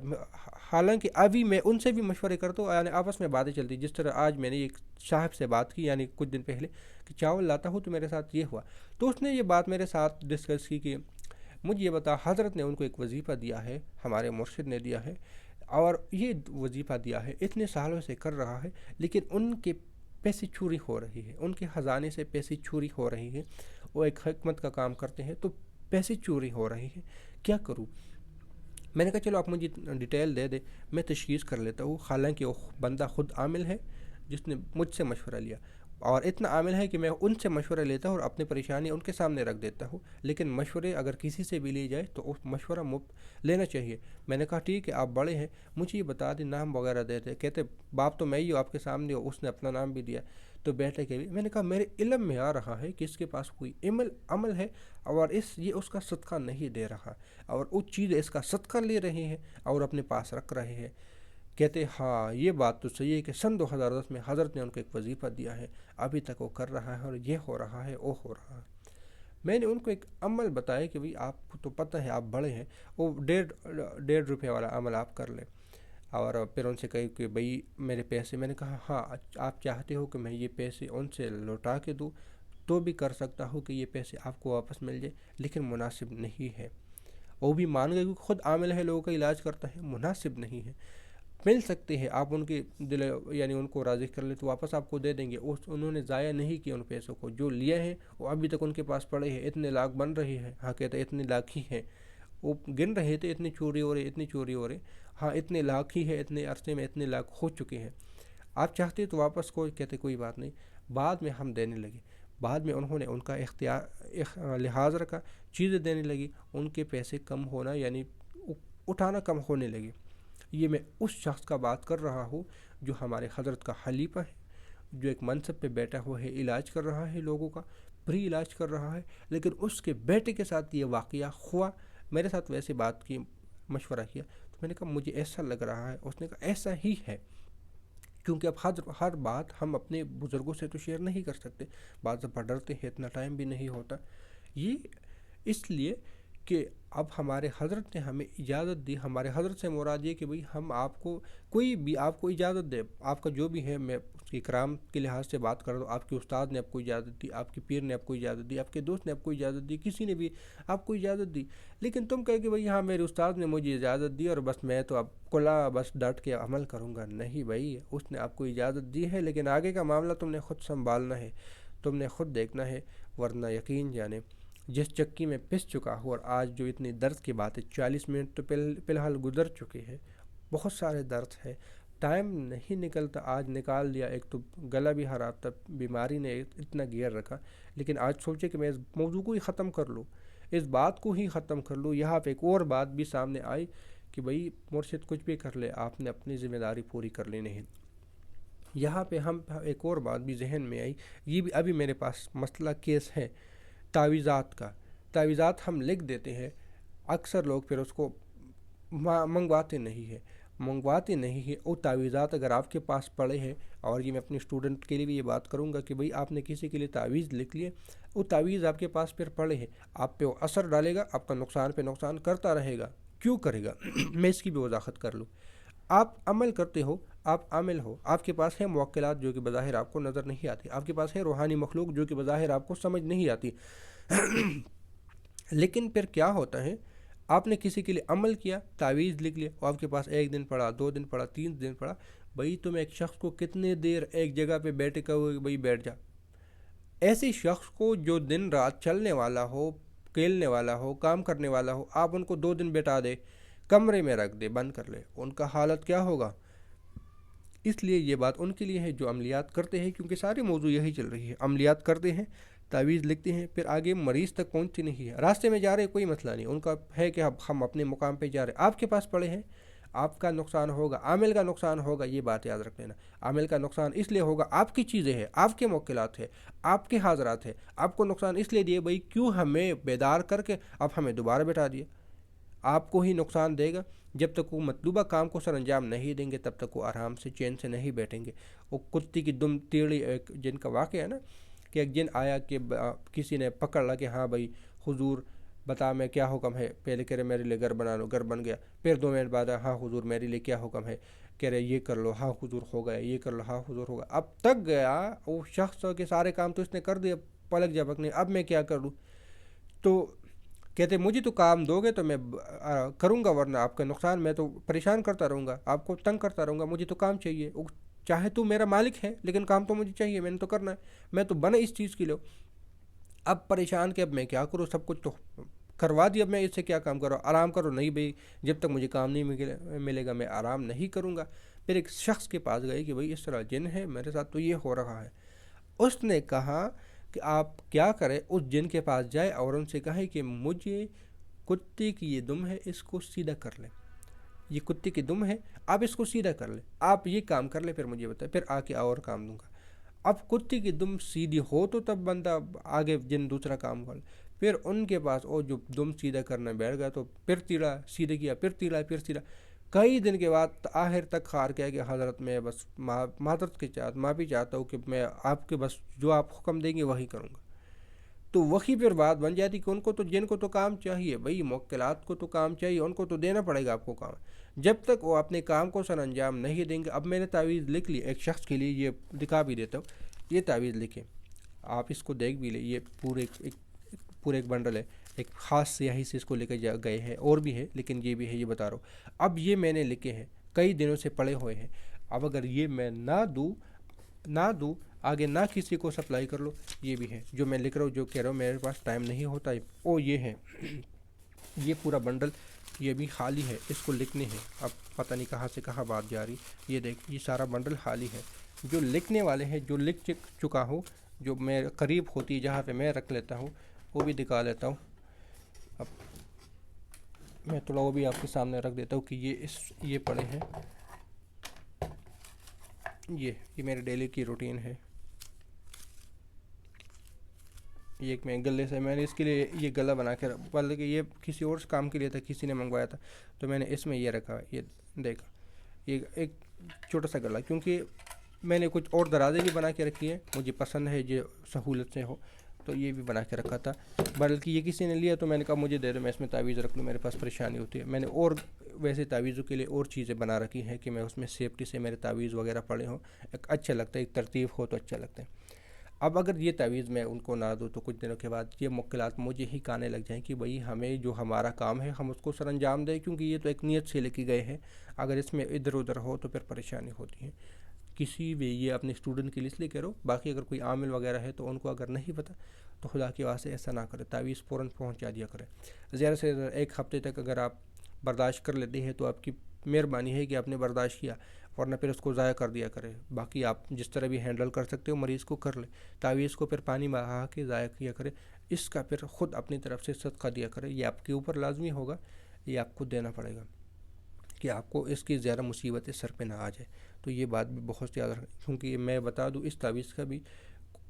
حالانکہ ابھی میں ان سے بھی مشورے کرتا ہوں، یعنی آپس میں باتیں چلتی، جس طرح آج میں نے ایک صاحب سے بات کی یعنی کچھ دن پہلے کہ چاول لاتا ہوں تو میرے ساتھ یہ ہوا، تو اس نے یہ بات میرے ساتھ ڈسکس کی کہ مجھے یہ بتا، حضرت نے ان کو ایک وظیفہ دیا ہے، ہمارے مرشد نے دیا ہے، اور یہ وظیفہ دیا ہے اتنے سالوں سے کر رہا ہے، لیکن ان کے پیسے چوری ہو رہی ہے، ان کے خزانے سے پیسے چوری ہو رہی ہے، وہ ایک حکمت کا کام کرتے ہیں تو پیسے چوری ہو رہی ہے، کیا کروں؟ میں نے کہا چلو آپ مجھے ڈیٹیل دے دے، میں تشخیص کر لیتا ہوں۔ حالانکہ وہ بندہ خود عامل ہے جس نے مجھ سے مشورہ لیا، اور اتنا عامل ہے کہ میں ان سے مشورہ لیتا ہوں اور اپنی پریشانی ان کے سامنے رکھ دیتا ہوں، لیکن مشورے اگر کسی سے بھی لی جائے تو مشورہ لینا چاہیے۔ میں نے کہا ٹھیک ہے، آپ بڑے ہیں، مجھے یہ بتا دیں، نام وغیرہ دیتے، کہتے باپ تو میں ہی ہوں آپ کے سامنے ہو، اس نے اپنا نام بھی دیا، تو بیٹے کے بھی۔ میں نے کہا میرے علم میں آ رہا ہے کہ اس کے پاس کوئی عمل ہے اور یہ اس کا صدقہ نہیں دے رہا، اور وہ چیز اس کا صدقہ لے رہے ہیں اور اپنے پاس رکھ رہے ہیں۔ کہتے ہاں یہ بات تو صحیح ہے کہ سن 2010 میں حضرت نے ان کو ایک وظیفہ دیا ہے، ابھی تک وہ کر رہا ہے اور یہ ہو رہا ہے، وہ ہو رہا ہے۔ میں نے ان کو ایک عمل بتایا کہ بھئی آپ کو تو پتہ ہے، آپ بڑے ہیں، وہ 1.5 روپے والا عمل آپ کر لیں، اور پھر ان سے کہی کہ بھئی میرے پیسے، میں نے کہا ہاں آپ چاہتے ہو کہ میں یہ پیسے ان سے لوٹا کے دوں تو بھی کر سکتا ہوں کہ یہ پیسے آپ کو واپس مل جائے، لیکن مناسب نہیں ہے۔ وہ بھی مان گئے کہ خود عامل ہے، لوگوں کا علاج کرتا ہے، مناسب نہیں ہے۔ مل سکتے ہیں، آپ ان کے دل یعنی ان کو راضی کر لیں تو واپس آپ کو دے دیں گے، انہوں نے ضائع نہیں کیا ان پیسوں کو، جو لیے ہیں وہ ابھی تک ان کے پاس پڑے ہیں، اتنے لاکھ بن رہے ہیں، ہاں کہتے ہیں اتنے لاکھ ہی ہیں، وہ گن رہے تھے اتنی چوری ہو رہی، اتنی چوری ہو رہی، ہاں اتنے لاکھ ہی ہے، اتنے عرصے میں اتنے لاکھ ہو چکے ہیں، آپ چاہتے تو واپس کو، کہتے کوئی بات نہیں۔ بعد میں ہم دینے لگے، بعد میں انہوں نے ان کا لحاظ رکھا، چیزیں دینے لگی، ان کے پیسے کم ہونا یعنی اٹھانا کم ہونے لگے۔ یہ میں اس شخص کا بات کر رہا ہوں جو ہمارے حضرت کا خلیفہ ہے، جو ایک منصب پہ بیٹھا ہوا ہے، علاج کر رہا ہے، لوگوں کا فری علاج کر رہا ہے، لیکن اس کے بیٹے کے ساتھ یہ واقعہ ہوا۔ میرے ساتھ ویسے بات کی، مشورہ کیا، تو میں نے کہا مجھے ایسا لگ رہا ہے، اس نے کہا ایسا ہی ہے، کیونکہ اب ہر بات ہم اپنے بزرگوں سے تو شیئر نہیں کر سکتے، بعض دفعہ ڈرتے ہیں، اتنا ٹائم بھی نہیں ہوتا، یہ اس لیے کہ اب ہمارے حضرت نے ہمیں اجازت دی۔ ہمارے حضرت سے مراد یہ کہ بھئی ہم آپ کو، کوئی بھی آپ کو اجازت دے، آپ کا جو بھی ہے، میں اکرام کے لحاظ سے بات کر دو، آپ کے استاد نے آپ کو اجازت دی، آپ کے پیر نے آپ کو اجازت دی، آپ کے دوست نے آپ کو اجازت دی، کسی نے بھی آپ کو اجازت دی، لیکن تم کہے کہ بھائی ہاں میرے استاد نے مجھے اجازت دی اور بس میں تو اب کلا بس ڈٹ کے عمل کروں گا. نہیں بھائی، اس نے آپ کو اجازت دی ہے، لیکن آگے کا معاملہ تم نے خود سنبھالنا ہے، تم نے خود دیکھنا ہے، ورنہ یقین جانے جس چکی میں پس چکا ہوں. اور آج جو اتنی درد کی بات ہے، 40 منٹ تو فی الحال گزر چکے ہیں، بہت سارے درد ہے، ٹائم نہیں نکلتا. آج نکال دیا، ایک تو گلا بھی خراب تھا، بیماری نے اتنا گیئر رکھا، لیکن آج سوچے کہ میں اس موضوع کو ہی ختم کر لوں، اس بات کو ہی ختم کر لوں. یہاں پہ ایک اور بات بھی سامنے آئی کہ بھئی مرشد کچھ بھی کر لے، آپ نے اپنی ذمہ داری پوری کر لینی ہے. یہاں پہ ہم ایک اور بات بھی ذہن میں آئی، یہ بھی ابھی میرے پاس مسئلہ کیس ہے تعویذات کا. تعویذات ہم لکھ دیتے ہیں، اکثر لوگ پھر اس کو منگواتے نہیں ہے. وہ تعویذات اگر آپ کے پاس پڑے ہیں، اور یہ میں اپنے اسٹوڈنٹ کے لیے بھی یہ بات کروں گا کہ بھئی آپ نے کسی کے لیے تعویذ لکھ لیے، وہ تعویذ آپ کے پاس پھر پڑے ہیں، آپ پہ وہ اثر ڈالے گا، آپ کا نقصان پہ نقصان کرتا رہے گا. کیوں کرے گا؟ میں اس کی بھی وضاحت کر لوں. آپ عمل کرتے ہو، آپ عامل ہو، آپ کے پاس ہیں موکلات جو کہ بظاہر آپ کو نظر نہیں آتی، آپ کے پاس ہے روحانی مخلوق جو کہ بظاہر آپ کو سمجھ نہیں آتی. لیکن پھر کیا ہوتا ہے، آپ نے کسی کے لیے عمل کیا، تعویذ لکھ لیا، اور آپ کے پاس 1 دن پڑا، 2 دن پڑا، 3 دن پڑا. بھئی تم ایک شخص کو کتنے دیر ایک جگہ پہ بیٹھے کہو کہ بھئی بیٹھ جا؟ ایسے شخص کو جو دن رات چلنے والا ہو، کھیلنے والا ہو، کام کرنے والا ہو، آپ ان کو 2 دن بٹھا دے، کمرے میں رکھ دے، بند کر لے، ان کا حالت کیا ہوگا؟ اس لیے یہ بات ان کے لیے ہے جو عملیات کرتے ہیں، کیونکہ سارے موضوع یہی چل رہی ہے. عملیات کرتے ہیں، تعویذ لکھتے ہیں، پھر آگے مریض تک پہنچتی نہیں ہے. راستے میں جا رہے کوئی مسئلہ نہیں، ان کا ہے کہ ہم اپنے مقام پہ جا رہے ہیں، آپ کے پاس پڑے ہیں، آپ کا نقصان ہوگا، عامل کا نقصان ہوگا. یہ بات یاد رکھ لینا، عامل کا نقصان اس لیے ہوگا، آپ کی چیزیں ہیں، آپ کے موکلات ہیں، آپ کے حاضرات ہیں، آپ کو نقصان اس لیے دیے بھئی کیوں ہمیں بیدار کر کے اب ہمیں دوبارہ بٹھا دیا. آپ کو ہی نقصان دے گا. جب تک وہ مطلوبہ کام کو سر انجام نہیں دیں گے، تب تک وہ آرام سے چین سے نہیں بیٹھیں گے. وہ کتی کی دم تیڑی، ایک جن کا واقعہ ہے نا، کہ ایک جن آیا کہ کسی نے پکڑ لا کہ ہاں بھائی حضور بتا میں کیا حکم ہے، پہلے کہہ رہے میرے لیے گھر بنا لو، گھر بن گیا. پھر 2 منٹ بعد ہاں حضور میرے لیے کیا حکم ہے، کہہ رہے یہ کر لو، ہاں حضور ہو گیا، یہ کر لو، ہاں حضور ہو گیا. اب تک گیا وہ شخص کے سارے کام تو اس نے کر دیا پلک جھپکنے، اب میں کیا کر لوں؟ تو کہتے مجھے تو کام دو گے تو میں کروں گا، ورنہ آپ کا نقصان، میں تو پریشان کرتا رہوں گا، آپ کو تنگ کرتا رہوں گا. مجھے تو کام چاہیے، چاہے تو میرا مالک ہے لیکن کام تو مجھے چاہیے، میں نے تو کرنا ہے، میں تو بنا اس چیز کے لیے. اب پریشان کہ اب میں کیا کروں، سب کچھ تو کروا دیا، اب میں اس سے کیا کام کروں، آرام کرو. نہیں بھئی جب تک مجھے کام نہیں ملے گا میں آرام نہیں کروں گا. پھر ایک شخص کے پاس گئے کہ بھئی اس طرح جن ہے میرے ساتھ تو یہ ہو رہا ہے. اس نے کہا کہ آپ کیا کریں، اس جن کے پاس جائے اور ان سے کہے کہ مجھے کتے کی یہ دم ہے، اس کو سیدھا کر لیں، یہ کتے کی دم ہے، آپ اس کو سیدھا کر لیں، آپ یہ کام کر لیں، پھر مجھے بتائیں، پھر آ کے اور کام دوں گا. اب کتے کی دم سیدھی ہو تو تب بندہ آگے جن دوسرا کام کر لے. پھر ان کے پاس وہ جو دم سیدھا کرنا بیٹھ گیا تو پھر تیڑا سیدھے کیا، پھر تیڑا، پھر سیدھا. کئی دن کے بعد آخر تک خار کیا کہ حضرت میں بس معذرت کے چاہت معافی چاہتا ہوں کہ میں آپ کے بس جو آپ حکم دیں گے وہی کروں گا. تو وہی پھر بات بن جاتی کہ ان کو تو جن کو تو کام چاہیے، بھئی موکلات کو تو کام چاہیے، ان کو تو دینا پڑے گا آپ کو کام. جب تک وہ اپنے کام کو سر انجام نہیں دیں گے. اب میں نے تعویذ لکھ لی ایک شخص کے لیے، یہ دکھا بھی دیتا ہوں، یہ تعویذ لکھیں، آپ اس کو دیکھ بھی لیں، یہ پورے ایک بنڈل ہے، ایک خاص سیاہی سے اس کو لے کے گئے ہیں، اور بھی ہے لیکن یہ بھی ہے، یہ بتا رہا ہوں. اب یہ میں نے لکھے ہیں، کئی دنوں سے پڑے ہوئے ہیں. اب اگر یہ میں نہ دوں آگے نہ کسی کو سپلائی کر لو، یہ بھی ہے جو میں لکھ رہا ہوں، جو کہہ رہا ہوں میرے پاس ٹائم نہیں ہوتا ہے. او یہ ہے، یہ پورا بنڈل یہ بھی خالی ہے، اس کو لکھنے ہیں. اب پتہ نہیں کہاں سے کہاں بات جا رہی. یہ دیکھ، یہ سارا بنڈل خالی ہے. جو لکھنے والے ہیں، جو لکھ چکا ہوں، جو میں قریب ہوتی ہے جہاں پہ میں رکھ لیتا ہوں، وہ بھی دکھا لیتا ہوں. اب میں تھوڑا وہ بھی آپ کے سامنے رکھ دیتا ہوں کہ یہ پڑے ہیں. یہ میرے ڈیلی کی روٹین ہے. یہ ایک میں گلے سے میں نے اس کے لیے یہ گلا بنا کے، بلکہ یہ کسی اور کام کے لیے تھا، کسی نے منگوایا تھا تو میں نے اس میں یہ رکھا. یہ دیکھا، یہ ایک چھوٹا سا گلا، کیونکہ میں نے کچھ اور درازیں بھی بنا کے رکھی ہیں، مجھے پسند ہے جو سہولت سے ہو. تو یہ بھی بنا کے رکھا تھا، بلکہ یہ کسی نے لیا تو میں نے کہا مجھے دے دو، میں اس میں تعویذ رکھ لوں، میرے پاس پریشانی ہوتی ہے۔ میں نے اور ویسے تعویذوں کے لیے اور چیزیں بنا رکھی ہیں کہ میں اس میں سیفٹی سے میرے تعویذ وغیرہ پڑے ہوں، ایک اچھا لگتا ہے، ایک ترتیب ہو تو اچھا لگتا ہے۔ اب اگر یہ تعویذ میں ان کو نہ دوں تو کچھ دنوں کے بعد یہ موکلات مجھے ہی کہنے لگ جائیں کہ بھئی ہمیں جو ہمارا کام ہے ہم اس کو سر انجام دیں، کیونکہ یہ تو ایک نیت سے لے کے گئے ہیں، اگر اس میں ادھر ادھر ہو تو پھر پریشانی ہوتی ہے۔ کسی بھی، یہ اپنے اسٹوڈنٹ کے لیے اس لیے کہہ رہا ہوں، باقی اگر کوئی عامل وغیرہ ہے تو ان کو اگر نہیں پتہ تو خدا کے واسطے ایسا نہ کرے، تعویذ فوراً پہنچا دیا کرے۔ زیادہ سے زیادہ ایک ہفتے تک اگر آپ برداشت کر لیتے ہیں تو آپ کی مہربانی ہے کہ آپ نے برداشت کیا، ورنہ پھر اس کو ضائع کر دیا کرے۔ باقی آپ جس طرح بھی ہینڈل کر سکتے ہو مریض کو کر لے، تعویذ کو پھر پانی میں بہا کے ضائع کیا کرے، اس کا پھر خود اپنی طرف سے صدقہ دیا کرے۔ یہ آپ کے اوپر لازمی ہوگا، یہ آپ کو دینا پڑے گا کہ آپ کو اس کی زیادہ مصیبتیں سر پہ نہ آ جائے۔ تو یہ بات بھی بہت زیادہ، کیونکہ میں بتا دوں اس تعویذ کا بھی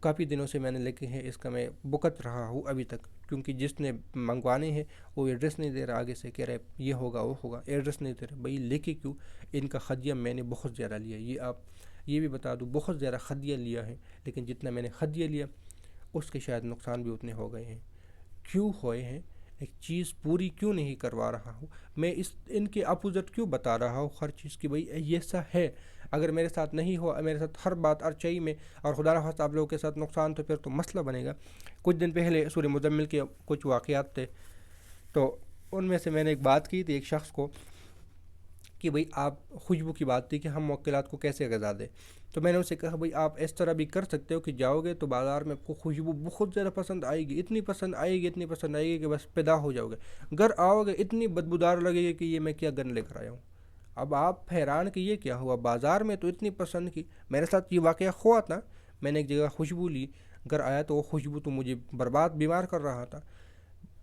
کافی دنوں سے میں نے لکھے ہیں، اس کا میں بکت رہا ہوں ابھی تک، کیونکہ جس نے منگوانے ہیں وہ ایڈریس نہیں دے رہا، آگے سے کہہ رہے یہ ہوگا وہ ہوگا، ایڈریس نہیں دے رہے۔ بھئی لکھے کیوں؟ ان کا خدیہ میں نے بہت زیادہ لیا، یہ بھی بتا دوں بہت زیادہ خدیہ لیا ہے، لیکن جتنا میں نے خدیہ لیا اس کے شاید نقصان بھی اتنے ہو گئے ہیں۔ کیوں ہوئے ہیں؟ ایک چیز پوری کیوں نہیں کروا رہا ہوں میں، ان کے اپوزٹ کیوں بتا رہا ہوں ہر چیز کی، بھئی یہ سا ہے، اگر میرے ساتھ نہیں ہوا، میرے ساتھ ہر بات ارچائی میں، اور خدا نہ خواستہ آپ لوگوں کے ساتھ نقصان، تو پھر تو مسئلہ بنے گا۔ کچھ دن پہلے سورہ مزمل کے کچھ واقعات تھے، تو ان میں سے میں نے ایک بات کی تھی ایک شخص کو کہ بھئی آپ خوشبو کی بات تھی کہ ہم موکلات کو کیسے غذا دیں، تو میں نے اسے کہا بھئی آپ اس طرح بھی کر سکتے ہو کہ جاؤ گے تو بازار میں آپ کو خوشبو بہت زیادہ پسند آئے گی، اتنی پسند آئے گی، اتنی پسند آئے گی کہ بس فدا ہو جاؤ گے، گھر آؤ گے اتنی بدبودار لگے گی کہ یہ میں کیا گن لے کر آیا ہوں۔ اب آپ حیران کہ یہ کیا ہوا، بازار میں تو اتنی پسند کی، میرے ساتھ یہ واقعہ ہوا تھا، میں نے ایک جگہ خوشبو لی، گھر آیا تو وہ خوشبو تو مجھے برباد بیمار کر رہا تھا۔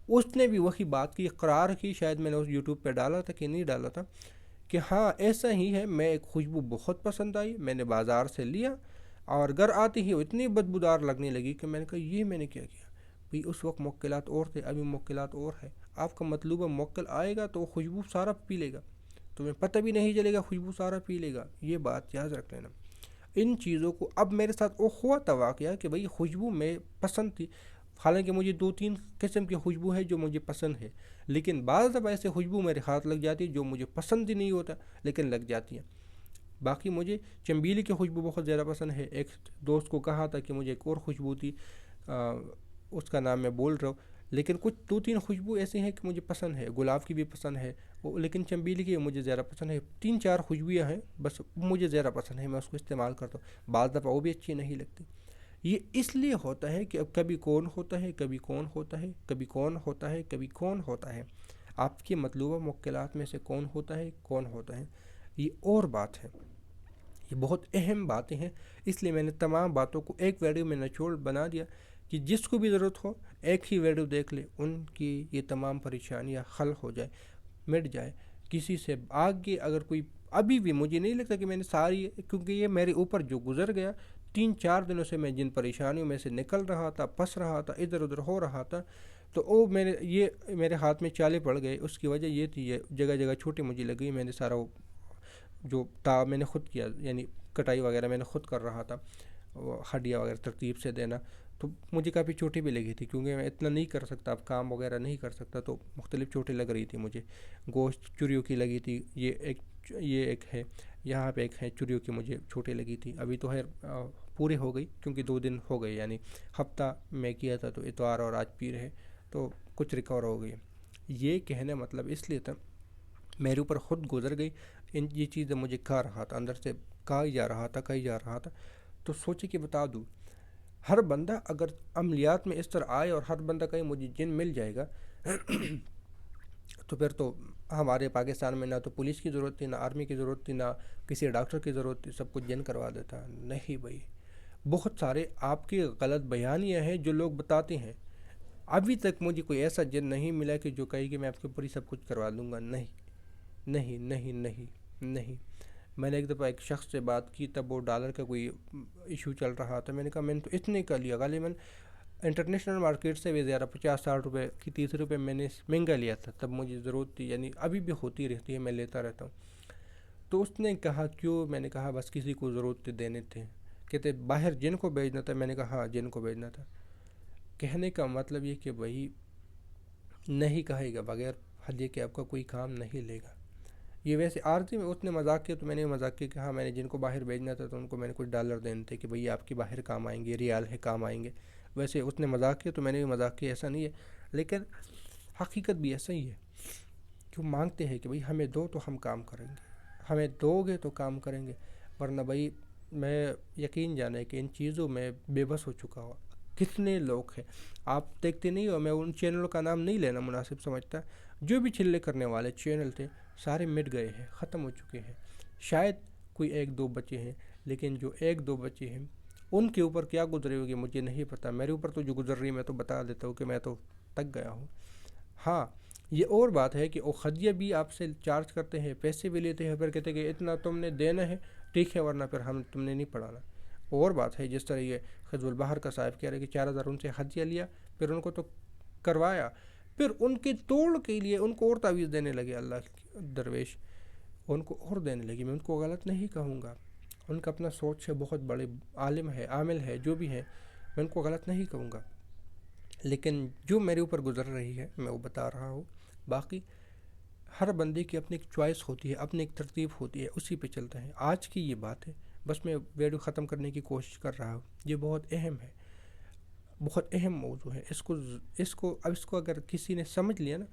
اس نے بھی وہی بات کی، اقرار کی، شاید میں نے اس یوٹیوب پہ ڈالا تھا کہ نہیں ڈالا تھا، کہ ہاں ایسا ہی ہے، میں ایک خوشبو بہت پسند آئی، میں نے بازار سے لیا اور گھر آتے ہی وہ اتنی بدبودار لگنے لگی کہ میں نے کہا یہ میں نے کیا کیا۔ بھئی اس وقت موکلات اور تھے، ابھی موکلات اور ہے، آپ کا مطلوبہ موکل آئے گا تو وہ خوشبو سارا پی لے گا، تمہیں پتہ بھی نہیں چلے گا، خوشبو سارا پی لے گا۔ یہ بات یاد رکھ لینا ان چیزوں کو۔ اب میرے ساتھ وہ ہوا تھا واقعہ کہ بھئی خوشبو میں پسند تھی، حالانکہ مجھے 2-3 قسم کی خوشبو ہے جو مجھے پسند ہے، لیکن بعض دفعہ ایسے خوشبو میرے ہاتھ لگ جاتی ہے جو مجھے پسند ہی نہیں ہوتا لیکن لگ جاتی ہے۔ باقی مجھے چنبیلی کی خوشبو بہت زیادہ پسند ہے، ایک دوست کو کہا تھا کہ مجھے ایک اور خوشبو تھی، اس کا نام میں بول رہا ہوں، لیکن کچھ 2-3 خوشبو ایسی ہیں کہ مجھے پسند ہے، گلاب کی بھی پسند ہے، لیکن چنبیلی کی مجھے زیادہ پسند ہے۔ 3-4 خوشبویاں ہیں بس مجھے زیادہ پسند ہے، میں اس کو استعمال کرتا ہوں، بعض دفعہ وہ بھی اچھی نہیں لگتی۔ یہ اس لیے ہوتا ہے کہ اب کبھی کون ہوتا ہے، کبھی کون ہوتا ہے، کبھی کون ہوتا ہے، کبھی کون ہوتا ہے، آپ کے مطلوبہ موکلات میں سے کون ہوتا ہے، کون ہوتا ہے، یہ اور بات ہے، یہ بہت اہم باتیں ہیں۔ اس لیے میں نے تمام باتوں کو ایک ویڈیو میں نچوڑ بنا دیا کہ جس کو بھی ضرورت ہو ایک ہی ویڈیو دیکھ لے، ان کی یہ تمام پریشانیاں حل ہو جائے، مٹ جائے۔ کسی سے آگے اگر کوئی، ابھی بھی مجھے نہیں لگتا کہ میں نے ساری، کیونکہ یہ میرے اوپر جو گزر گیا 3-4 دنوں سے، میں جن پریشانیوں میں سے نکل رہا تھا، پس رہا تھا، ادھر ادھر ہو رہا تھا، تو وہ میرے ہاتھ میں چالے پڑ گئے۔ اس کی وجہ یہ تھی، یہ جگہ جگہ چھوٹی مجھے لگی، میں نے سارا وہ جو تھا میں نے خود کیا، یعنی کٹائی وغیرہ میں نے خود کر رہا تھا، وہ ہڈیاں وغیرہ ترتیب سے دینا، تو مجھے کافی چوٹیں بھی لگی تھی، کیونکہ میں اتنا نہیں کر سکتا، اب کام وغیرہ نہیں کر سکتا، تو مختلف چوٹیں لگ رہی تھی مجھے، گوشت چریوں کی لگی تھی، یہ ایک ہے، یہاں پہ ایک ہے چریوں کی مجھے چوٹیں لگی تھی، ابھی تو خیر پورے ہو گئی، کیونکہ 2 دن ہو گئے، یعنی ہفتہ میں کیا تھا، تو اتوار اور آج پیر ہے، تو کچھ ریکور ہو گئی۔ یہ کہنے مطلب اس لیے تھا، میرے اوپر خود گزر گئی، یہ چیزیں مجھے کھا رہا تھا، اندر سے کہا جا رہا تھا، تو سوچے کہ بتا دوں، ہر بندہ اگر عملیات میں اس طرح آئے اور ہر بندہ کہیں مجھے جن مل جائے گا تو پھر تو ہمارے پاکستان میں نہ تو پولیس کی ضرورت تھی، نہ آرمی کی ضرورت تھی، نہ کسی ڈاکٹر کی ضرورت تھی، سب کچھ جن کروا دیتا۔ نہیں بھائی، بہت سارے آپ کی غلط بیانیاں ہیں جو لوگ بتاتے ہیں، ابھی تک مجھے کوئی ایسا جن نہیں ملا کہ جو کہے کہ میں آپ کے اوپر ہی سب کچھ کروا دوں گا، نہیں نہیں نہیں نہیں نہیں۔ میں نے ایک دفعہ ایک شخص سے بات کی، تب وہ ڈالر کا کوئی ایشو چل رہا تھا، میں نے کہا میں نے تو اتنے کا لیا، غالباً انٹرنیشنل مارکیٹ سے بھی زیادہ 50-60 روپے کی 30 روپے میں نے مہنگا لیا تھا، تب مجھے ضرورت تھی، یعنی ابھی بھی ہوتی رہتی ہے، میں لیتا رہتا ہوں۔ تو اس نے کہا کیوں؟ میں نے کہا بس کسی کو ضرورت تھے، دینے تھے۔ کہتے باہر جن کو بھیجنا تھا؟ میں نے کہا ہاں جن کو بھیجنا تھا۔ کہنے کا مطلب یہ کہ بھائی نہیں کہے گا، بغیر ہدیے کے آپ کا کوئی کام نہیں لے گا۔ یہ ویسے عارضی میں اتنے مذاق کیا تو میں نے مذاق کیا کہ ہاں میں نے جن کو باہر بھیجنا تھا تو ان کو میں نے کچھ ڈالر دینے تھے کہ بھئی آپ کی باہر کام آئیں گے، ریال ہے کام آئیں گے، ویسے اتنے مذاق کیا تو میں نے بھی مذاق کیا، ایسا نہیں ہے، لیکن حقیقت بھی ایسا ہی ہے کہ وہ مانگتے ہیں کہ بھئی ہمیں دو تو ہم کام کریں گے، ہمیں دو گے تو کام کریں گے، ورنہ بھئی میں یقین جانے کہ ان چیزوں میں بے بس ہو چکا ہوں۔ کتنے لوگ ہیں، آپ دیکھتے نہیں ہو، میں ان چینلوں کا نام نہیں لینا مناسب سمجھتا، جو بھی چلے کرنے والے چینل تھے سارے مٹ گئے ہیں، ختم ہو چکے ہیں، شاید کوئی ایک دو بچے ہیں، لیکن جو ایک دو بچے ہیں ان کے اوپر کیا گزری ہوگی مجھے نہیں پتہ، میرے اوپر تو جو گزر رہی ہے میں تو بتا دیتا ہوں کہ میں تو تک گیا ہوں۔ ہاں یہ اور بات ہے کہ وہ خدیہ بھی آپ سے چارج کرتے ہیں، پیسے بھی لیتے ہیں، پھر کہتے ہیں کہ اتنا تم نے دینا ہے ٹھیک ہے ورنہ پھر ہم تم نے نہیں پڑھانا۔ اور بات ہے جس طرح یہ خضر البحر کا صاحب کہہ رہے کہ 4000 ان سے خدیہ لیا، پھر ان کو تو کروایا، پھر ان کے توڑ کے لیے ان کو اور تعویذ دینے لگے، اللہ کی درویش ان کو اور دینے لگے۔ میں ان کو غلط نہیں کہوں گا، ان کا اپنا سوچ ہے، بہت بڑے عالم ہے، عامل ہے، جو بھی ہے، میں ان کو غلط نہیں کہوں گا، لیکن جو میرے اوپر گزر رہی ہے میں وہ بتا رہا ہوں۔ باقی ہر بندے کی اپنی ایک چوائس ہوتی ہے، اپنی ایک ترتیب ہوتی ہے، اسی پہ چلتا ہے۔ آج کی یہ بات ہے، بس میں ویڈیو ختم کرنے کی کوشش کر رہا ہوں، یہ بہت اہم ہے، بہت اہم موضوع ہے، اس کو اگر کسی نے سمجھ لیا نا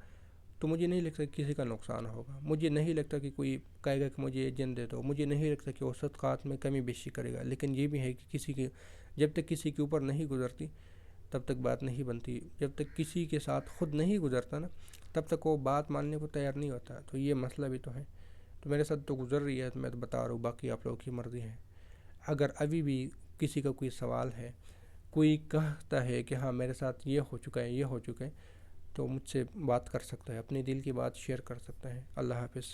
تو مجھے نہیں لگتا کہ کسی کا نقصان ہوگا، مجھے نہیں لگتا کہ کوئی کہے گا کہ مجھے یہ جن دے دو، مجھے نہیں لگتا کہ وہ صدقات میں کمی بیشی کرے گا، لیکن یہ بھی ہے کہ جب تک کسی کے اوپر نہیں گزرتی تب تک بات نہیں بنتی، جب تک کسی کے ساتھ خود نہیں گزرتا نا تب تک وہ بات ماننے کو تیار نہیں ہوتا، تو یہ مسئلہ بھی تو ہے۔ تو میرے ساتھ تو گزر رہی ہے، میں تو بتا رہا ہوں، باقی آپ لوگوں کی مرضی ہے۔ اگر ابھی بھی کسی کا کوئی سوال ہے، کوئی کہتا ہے کہ ہاں میرے ساتھ یہ ہو چکا ہے، یہ ہو چکا ہے، تو مجھ سے بات کر سکتا ہے، اپنے دل کی بات شیئر کر سکتا ہے۔ اللہ حافظ۔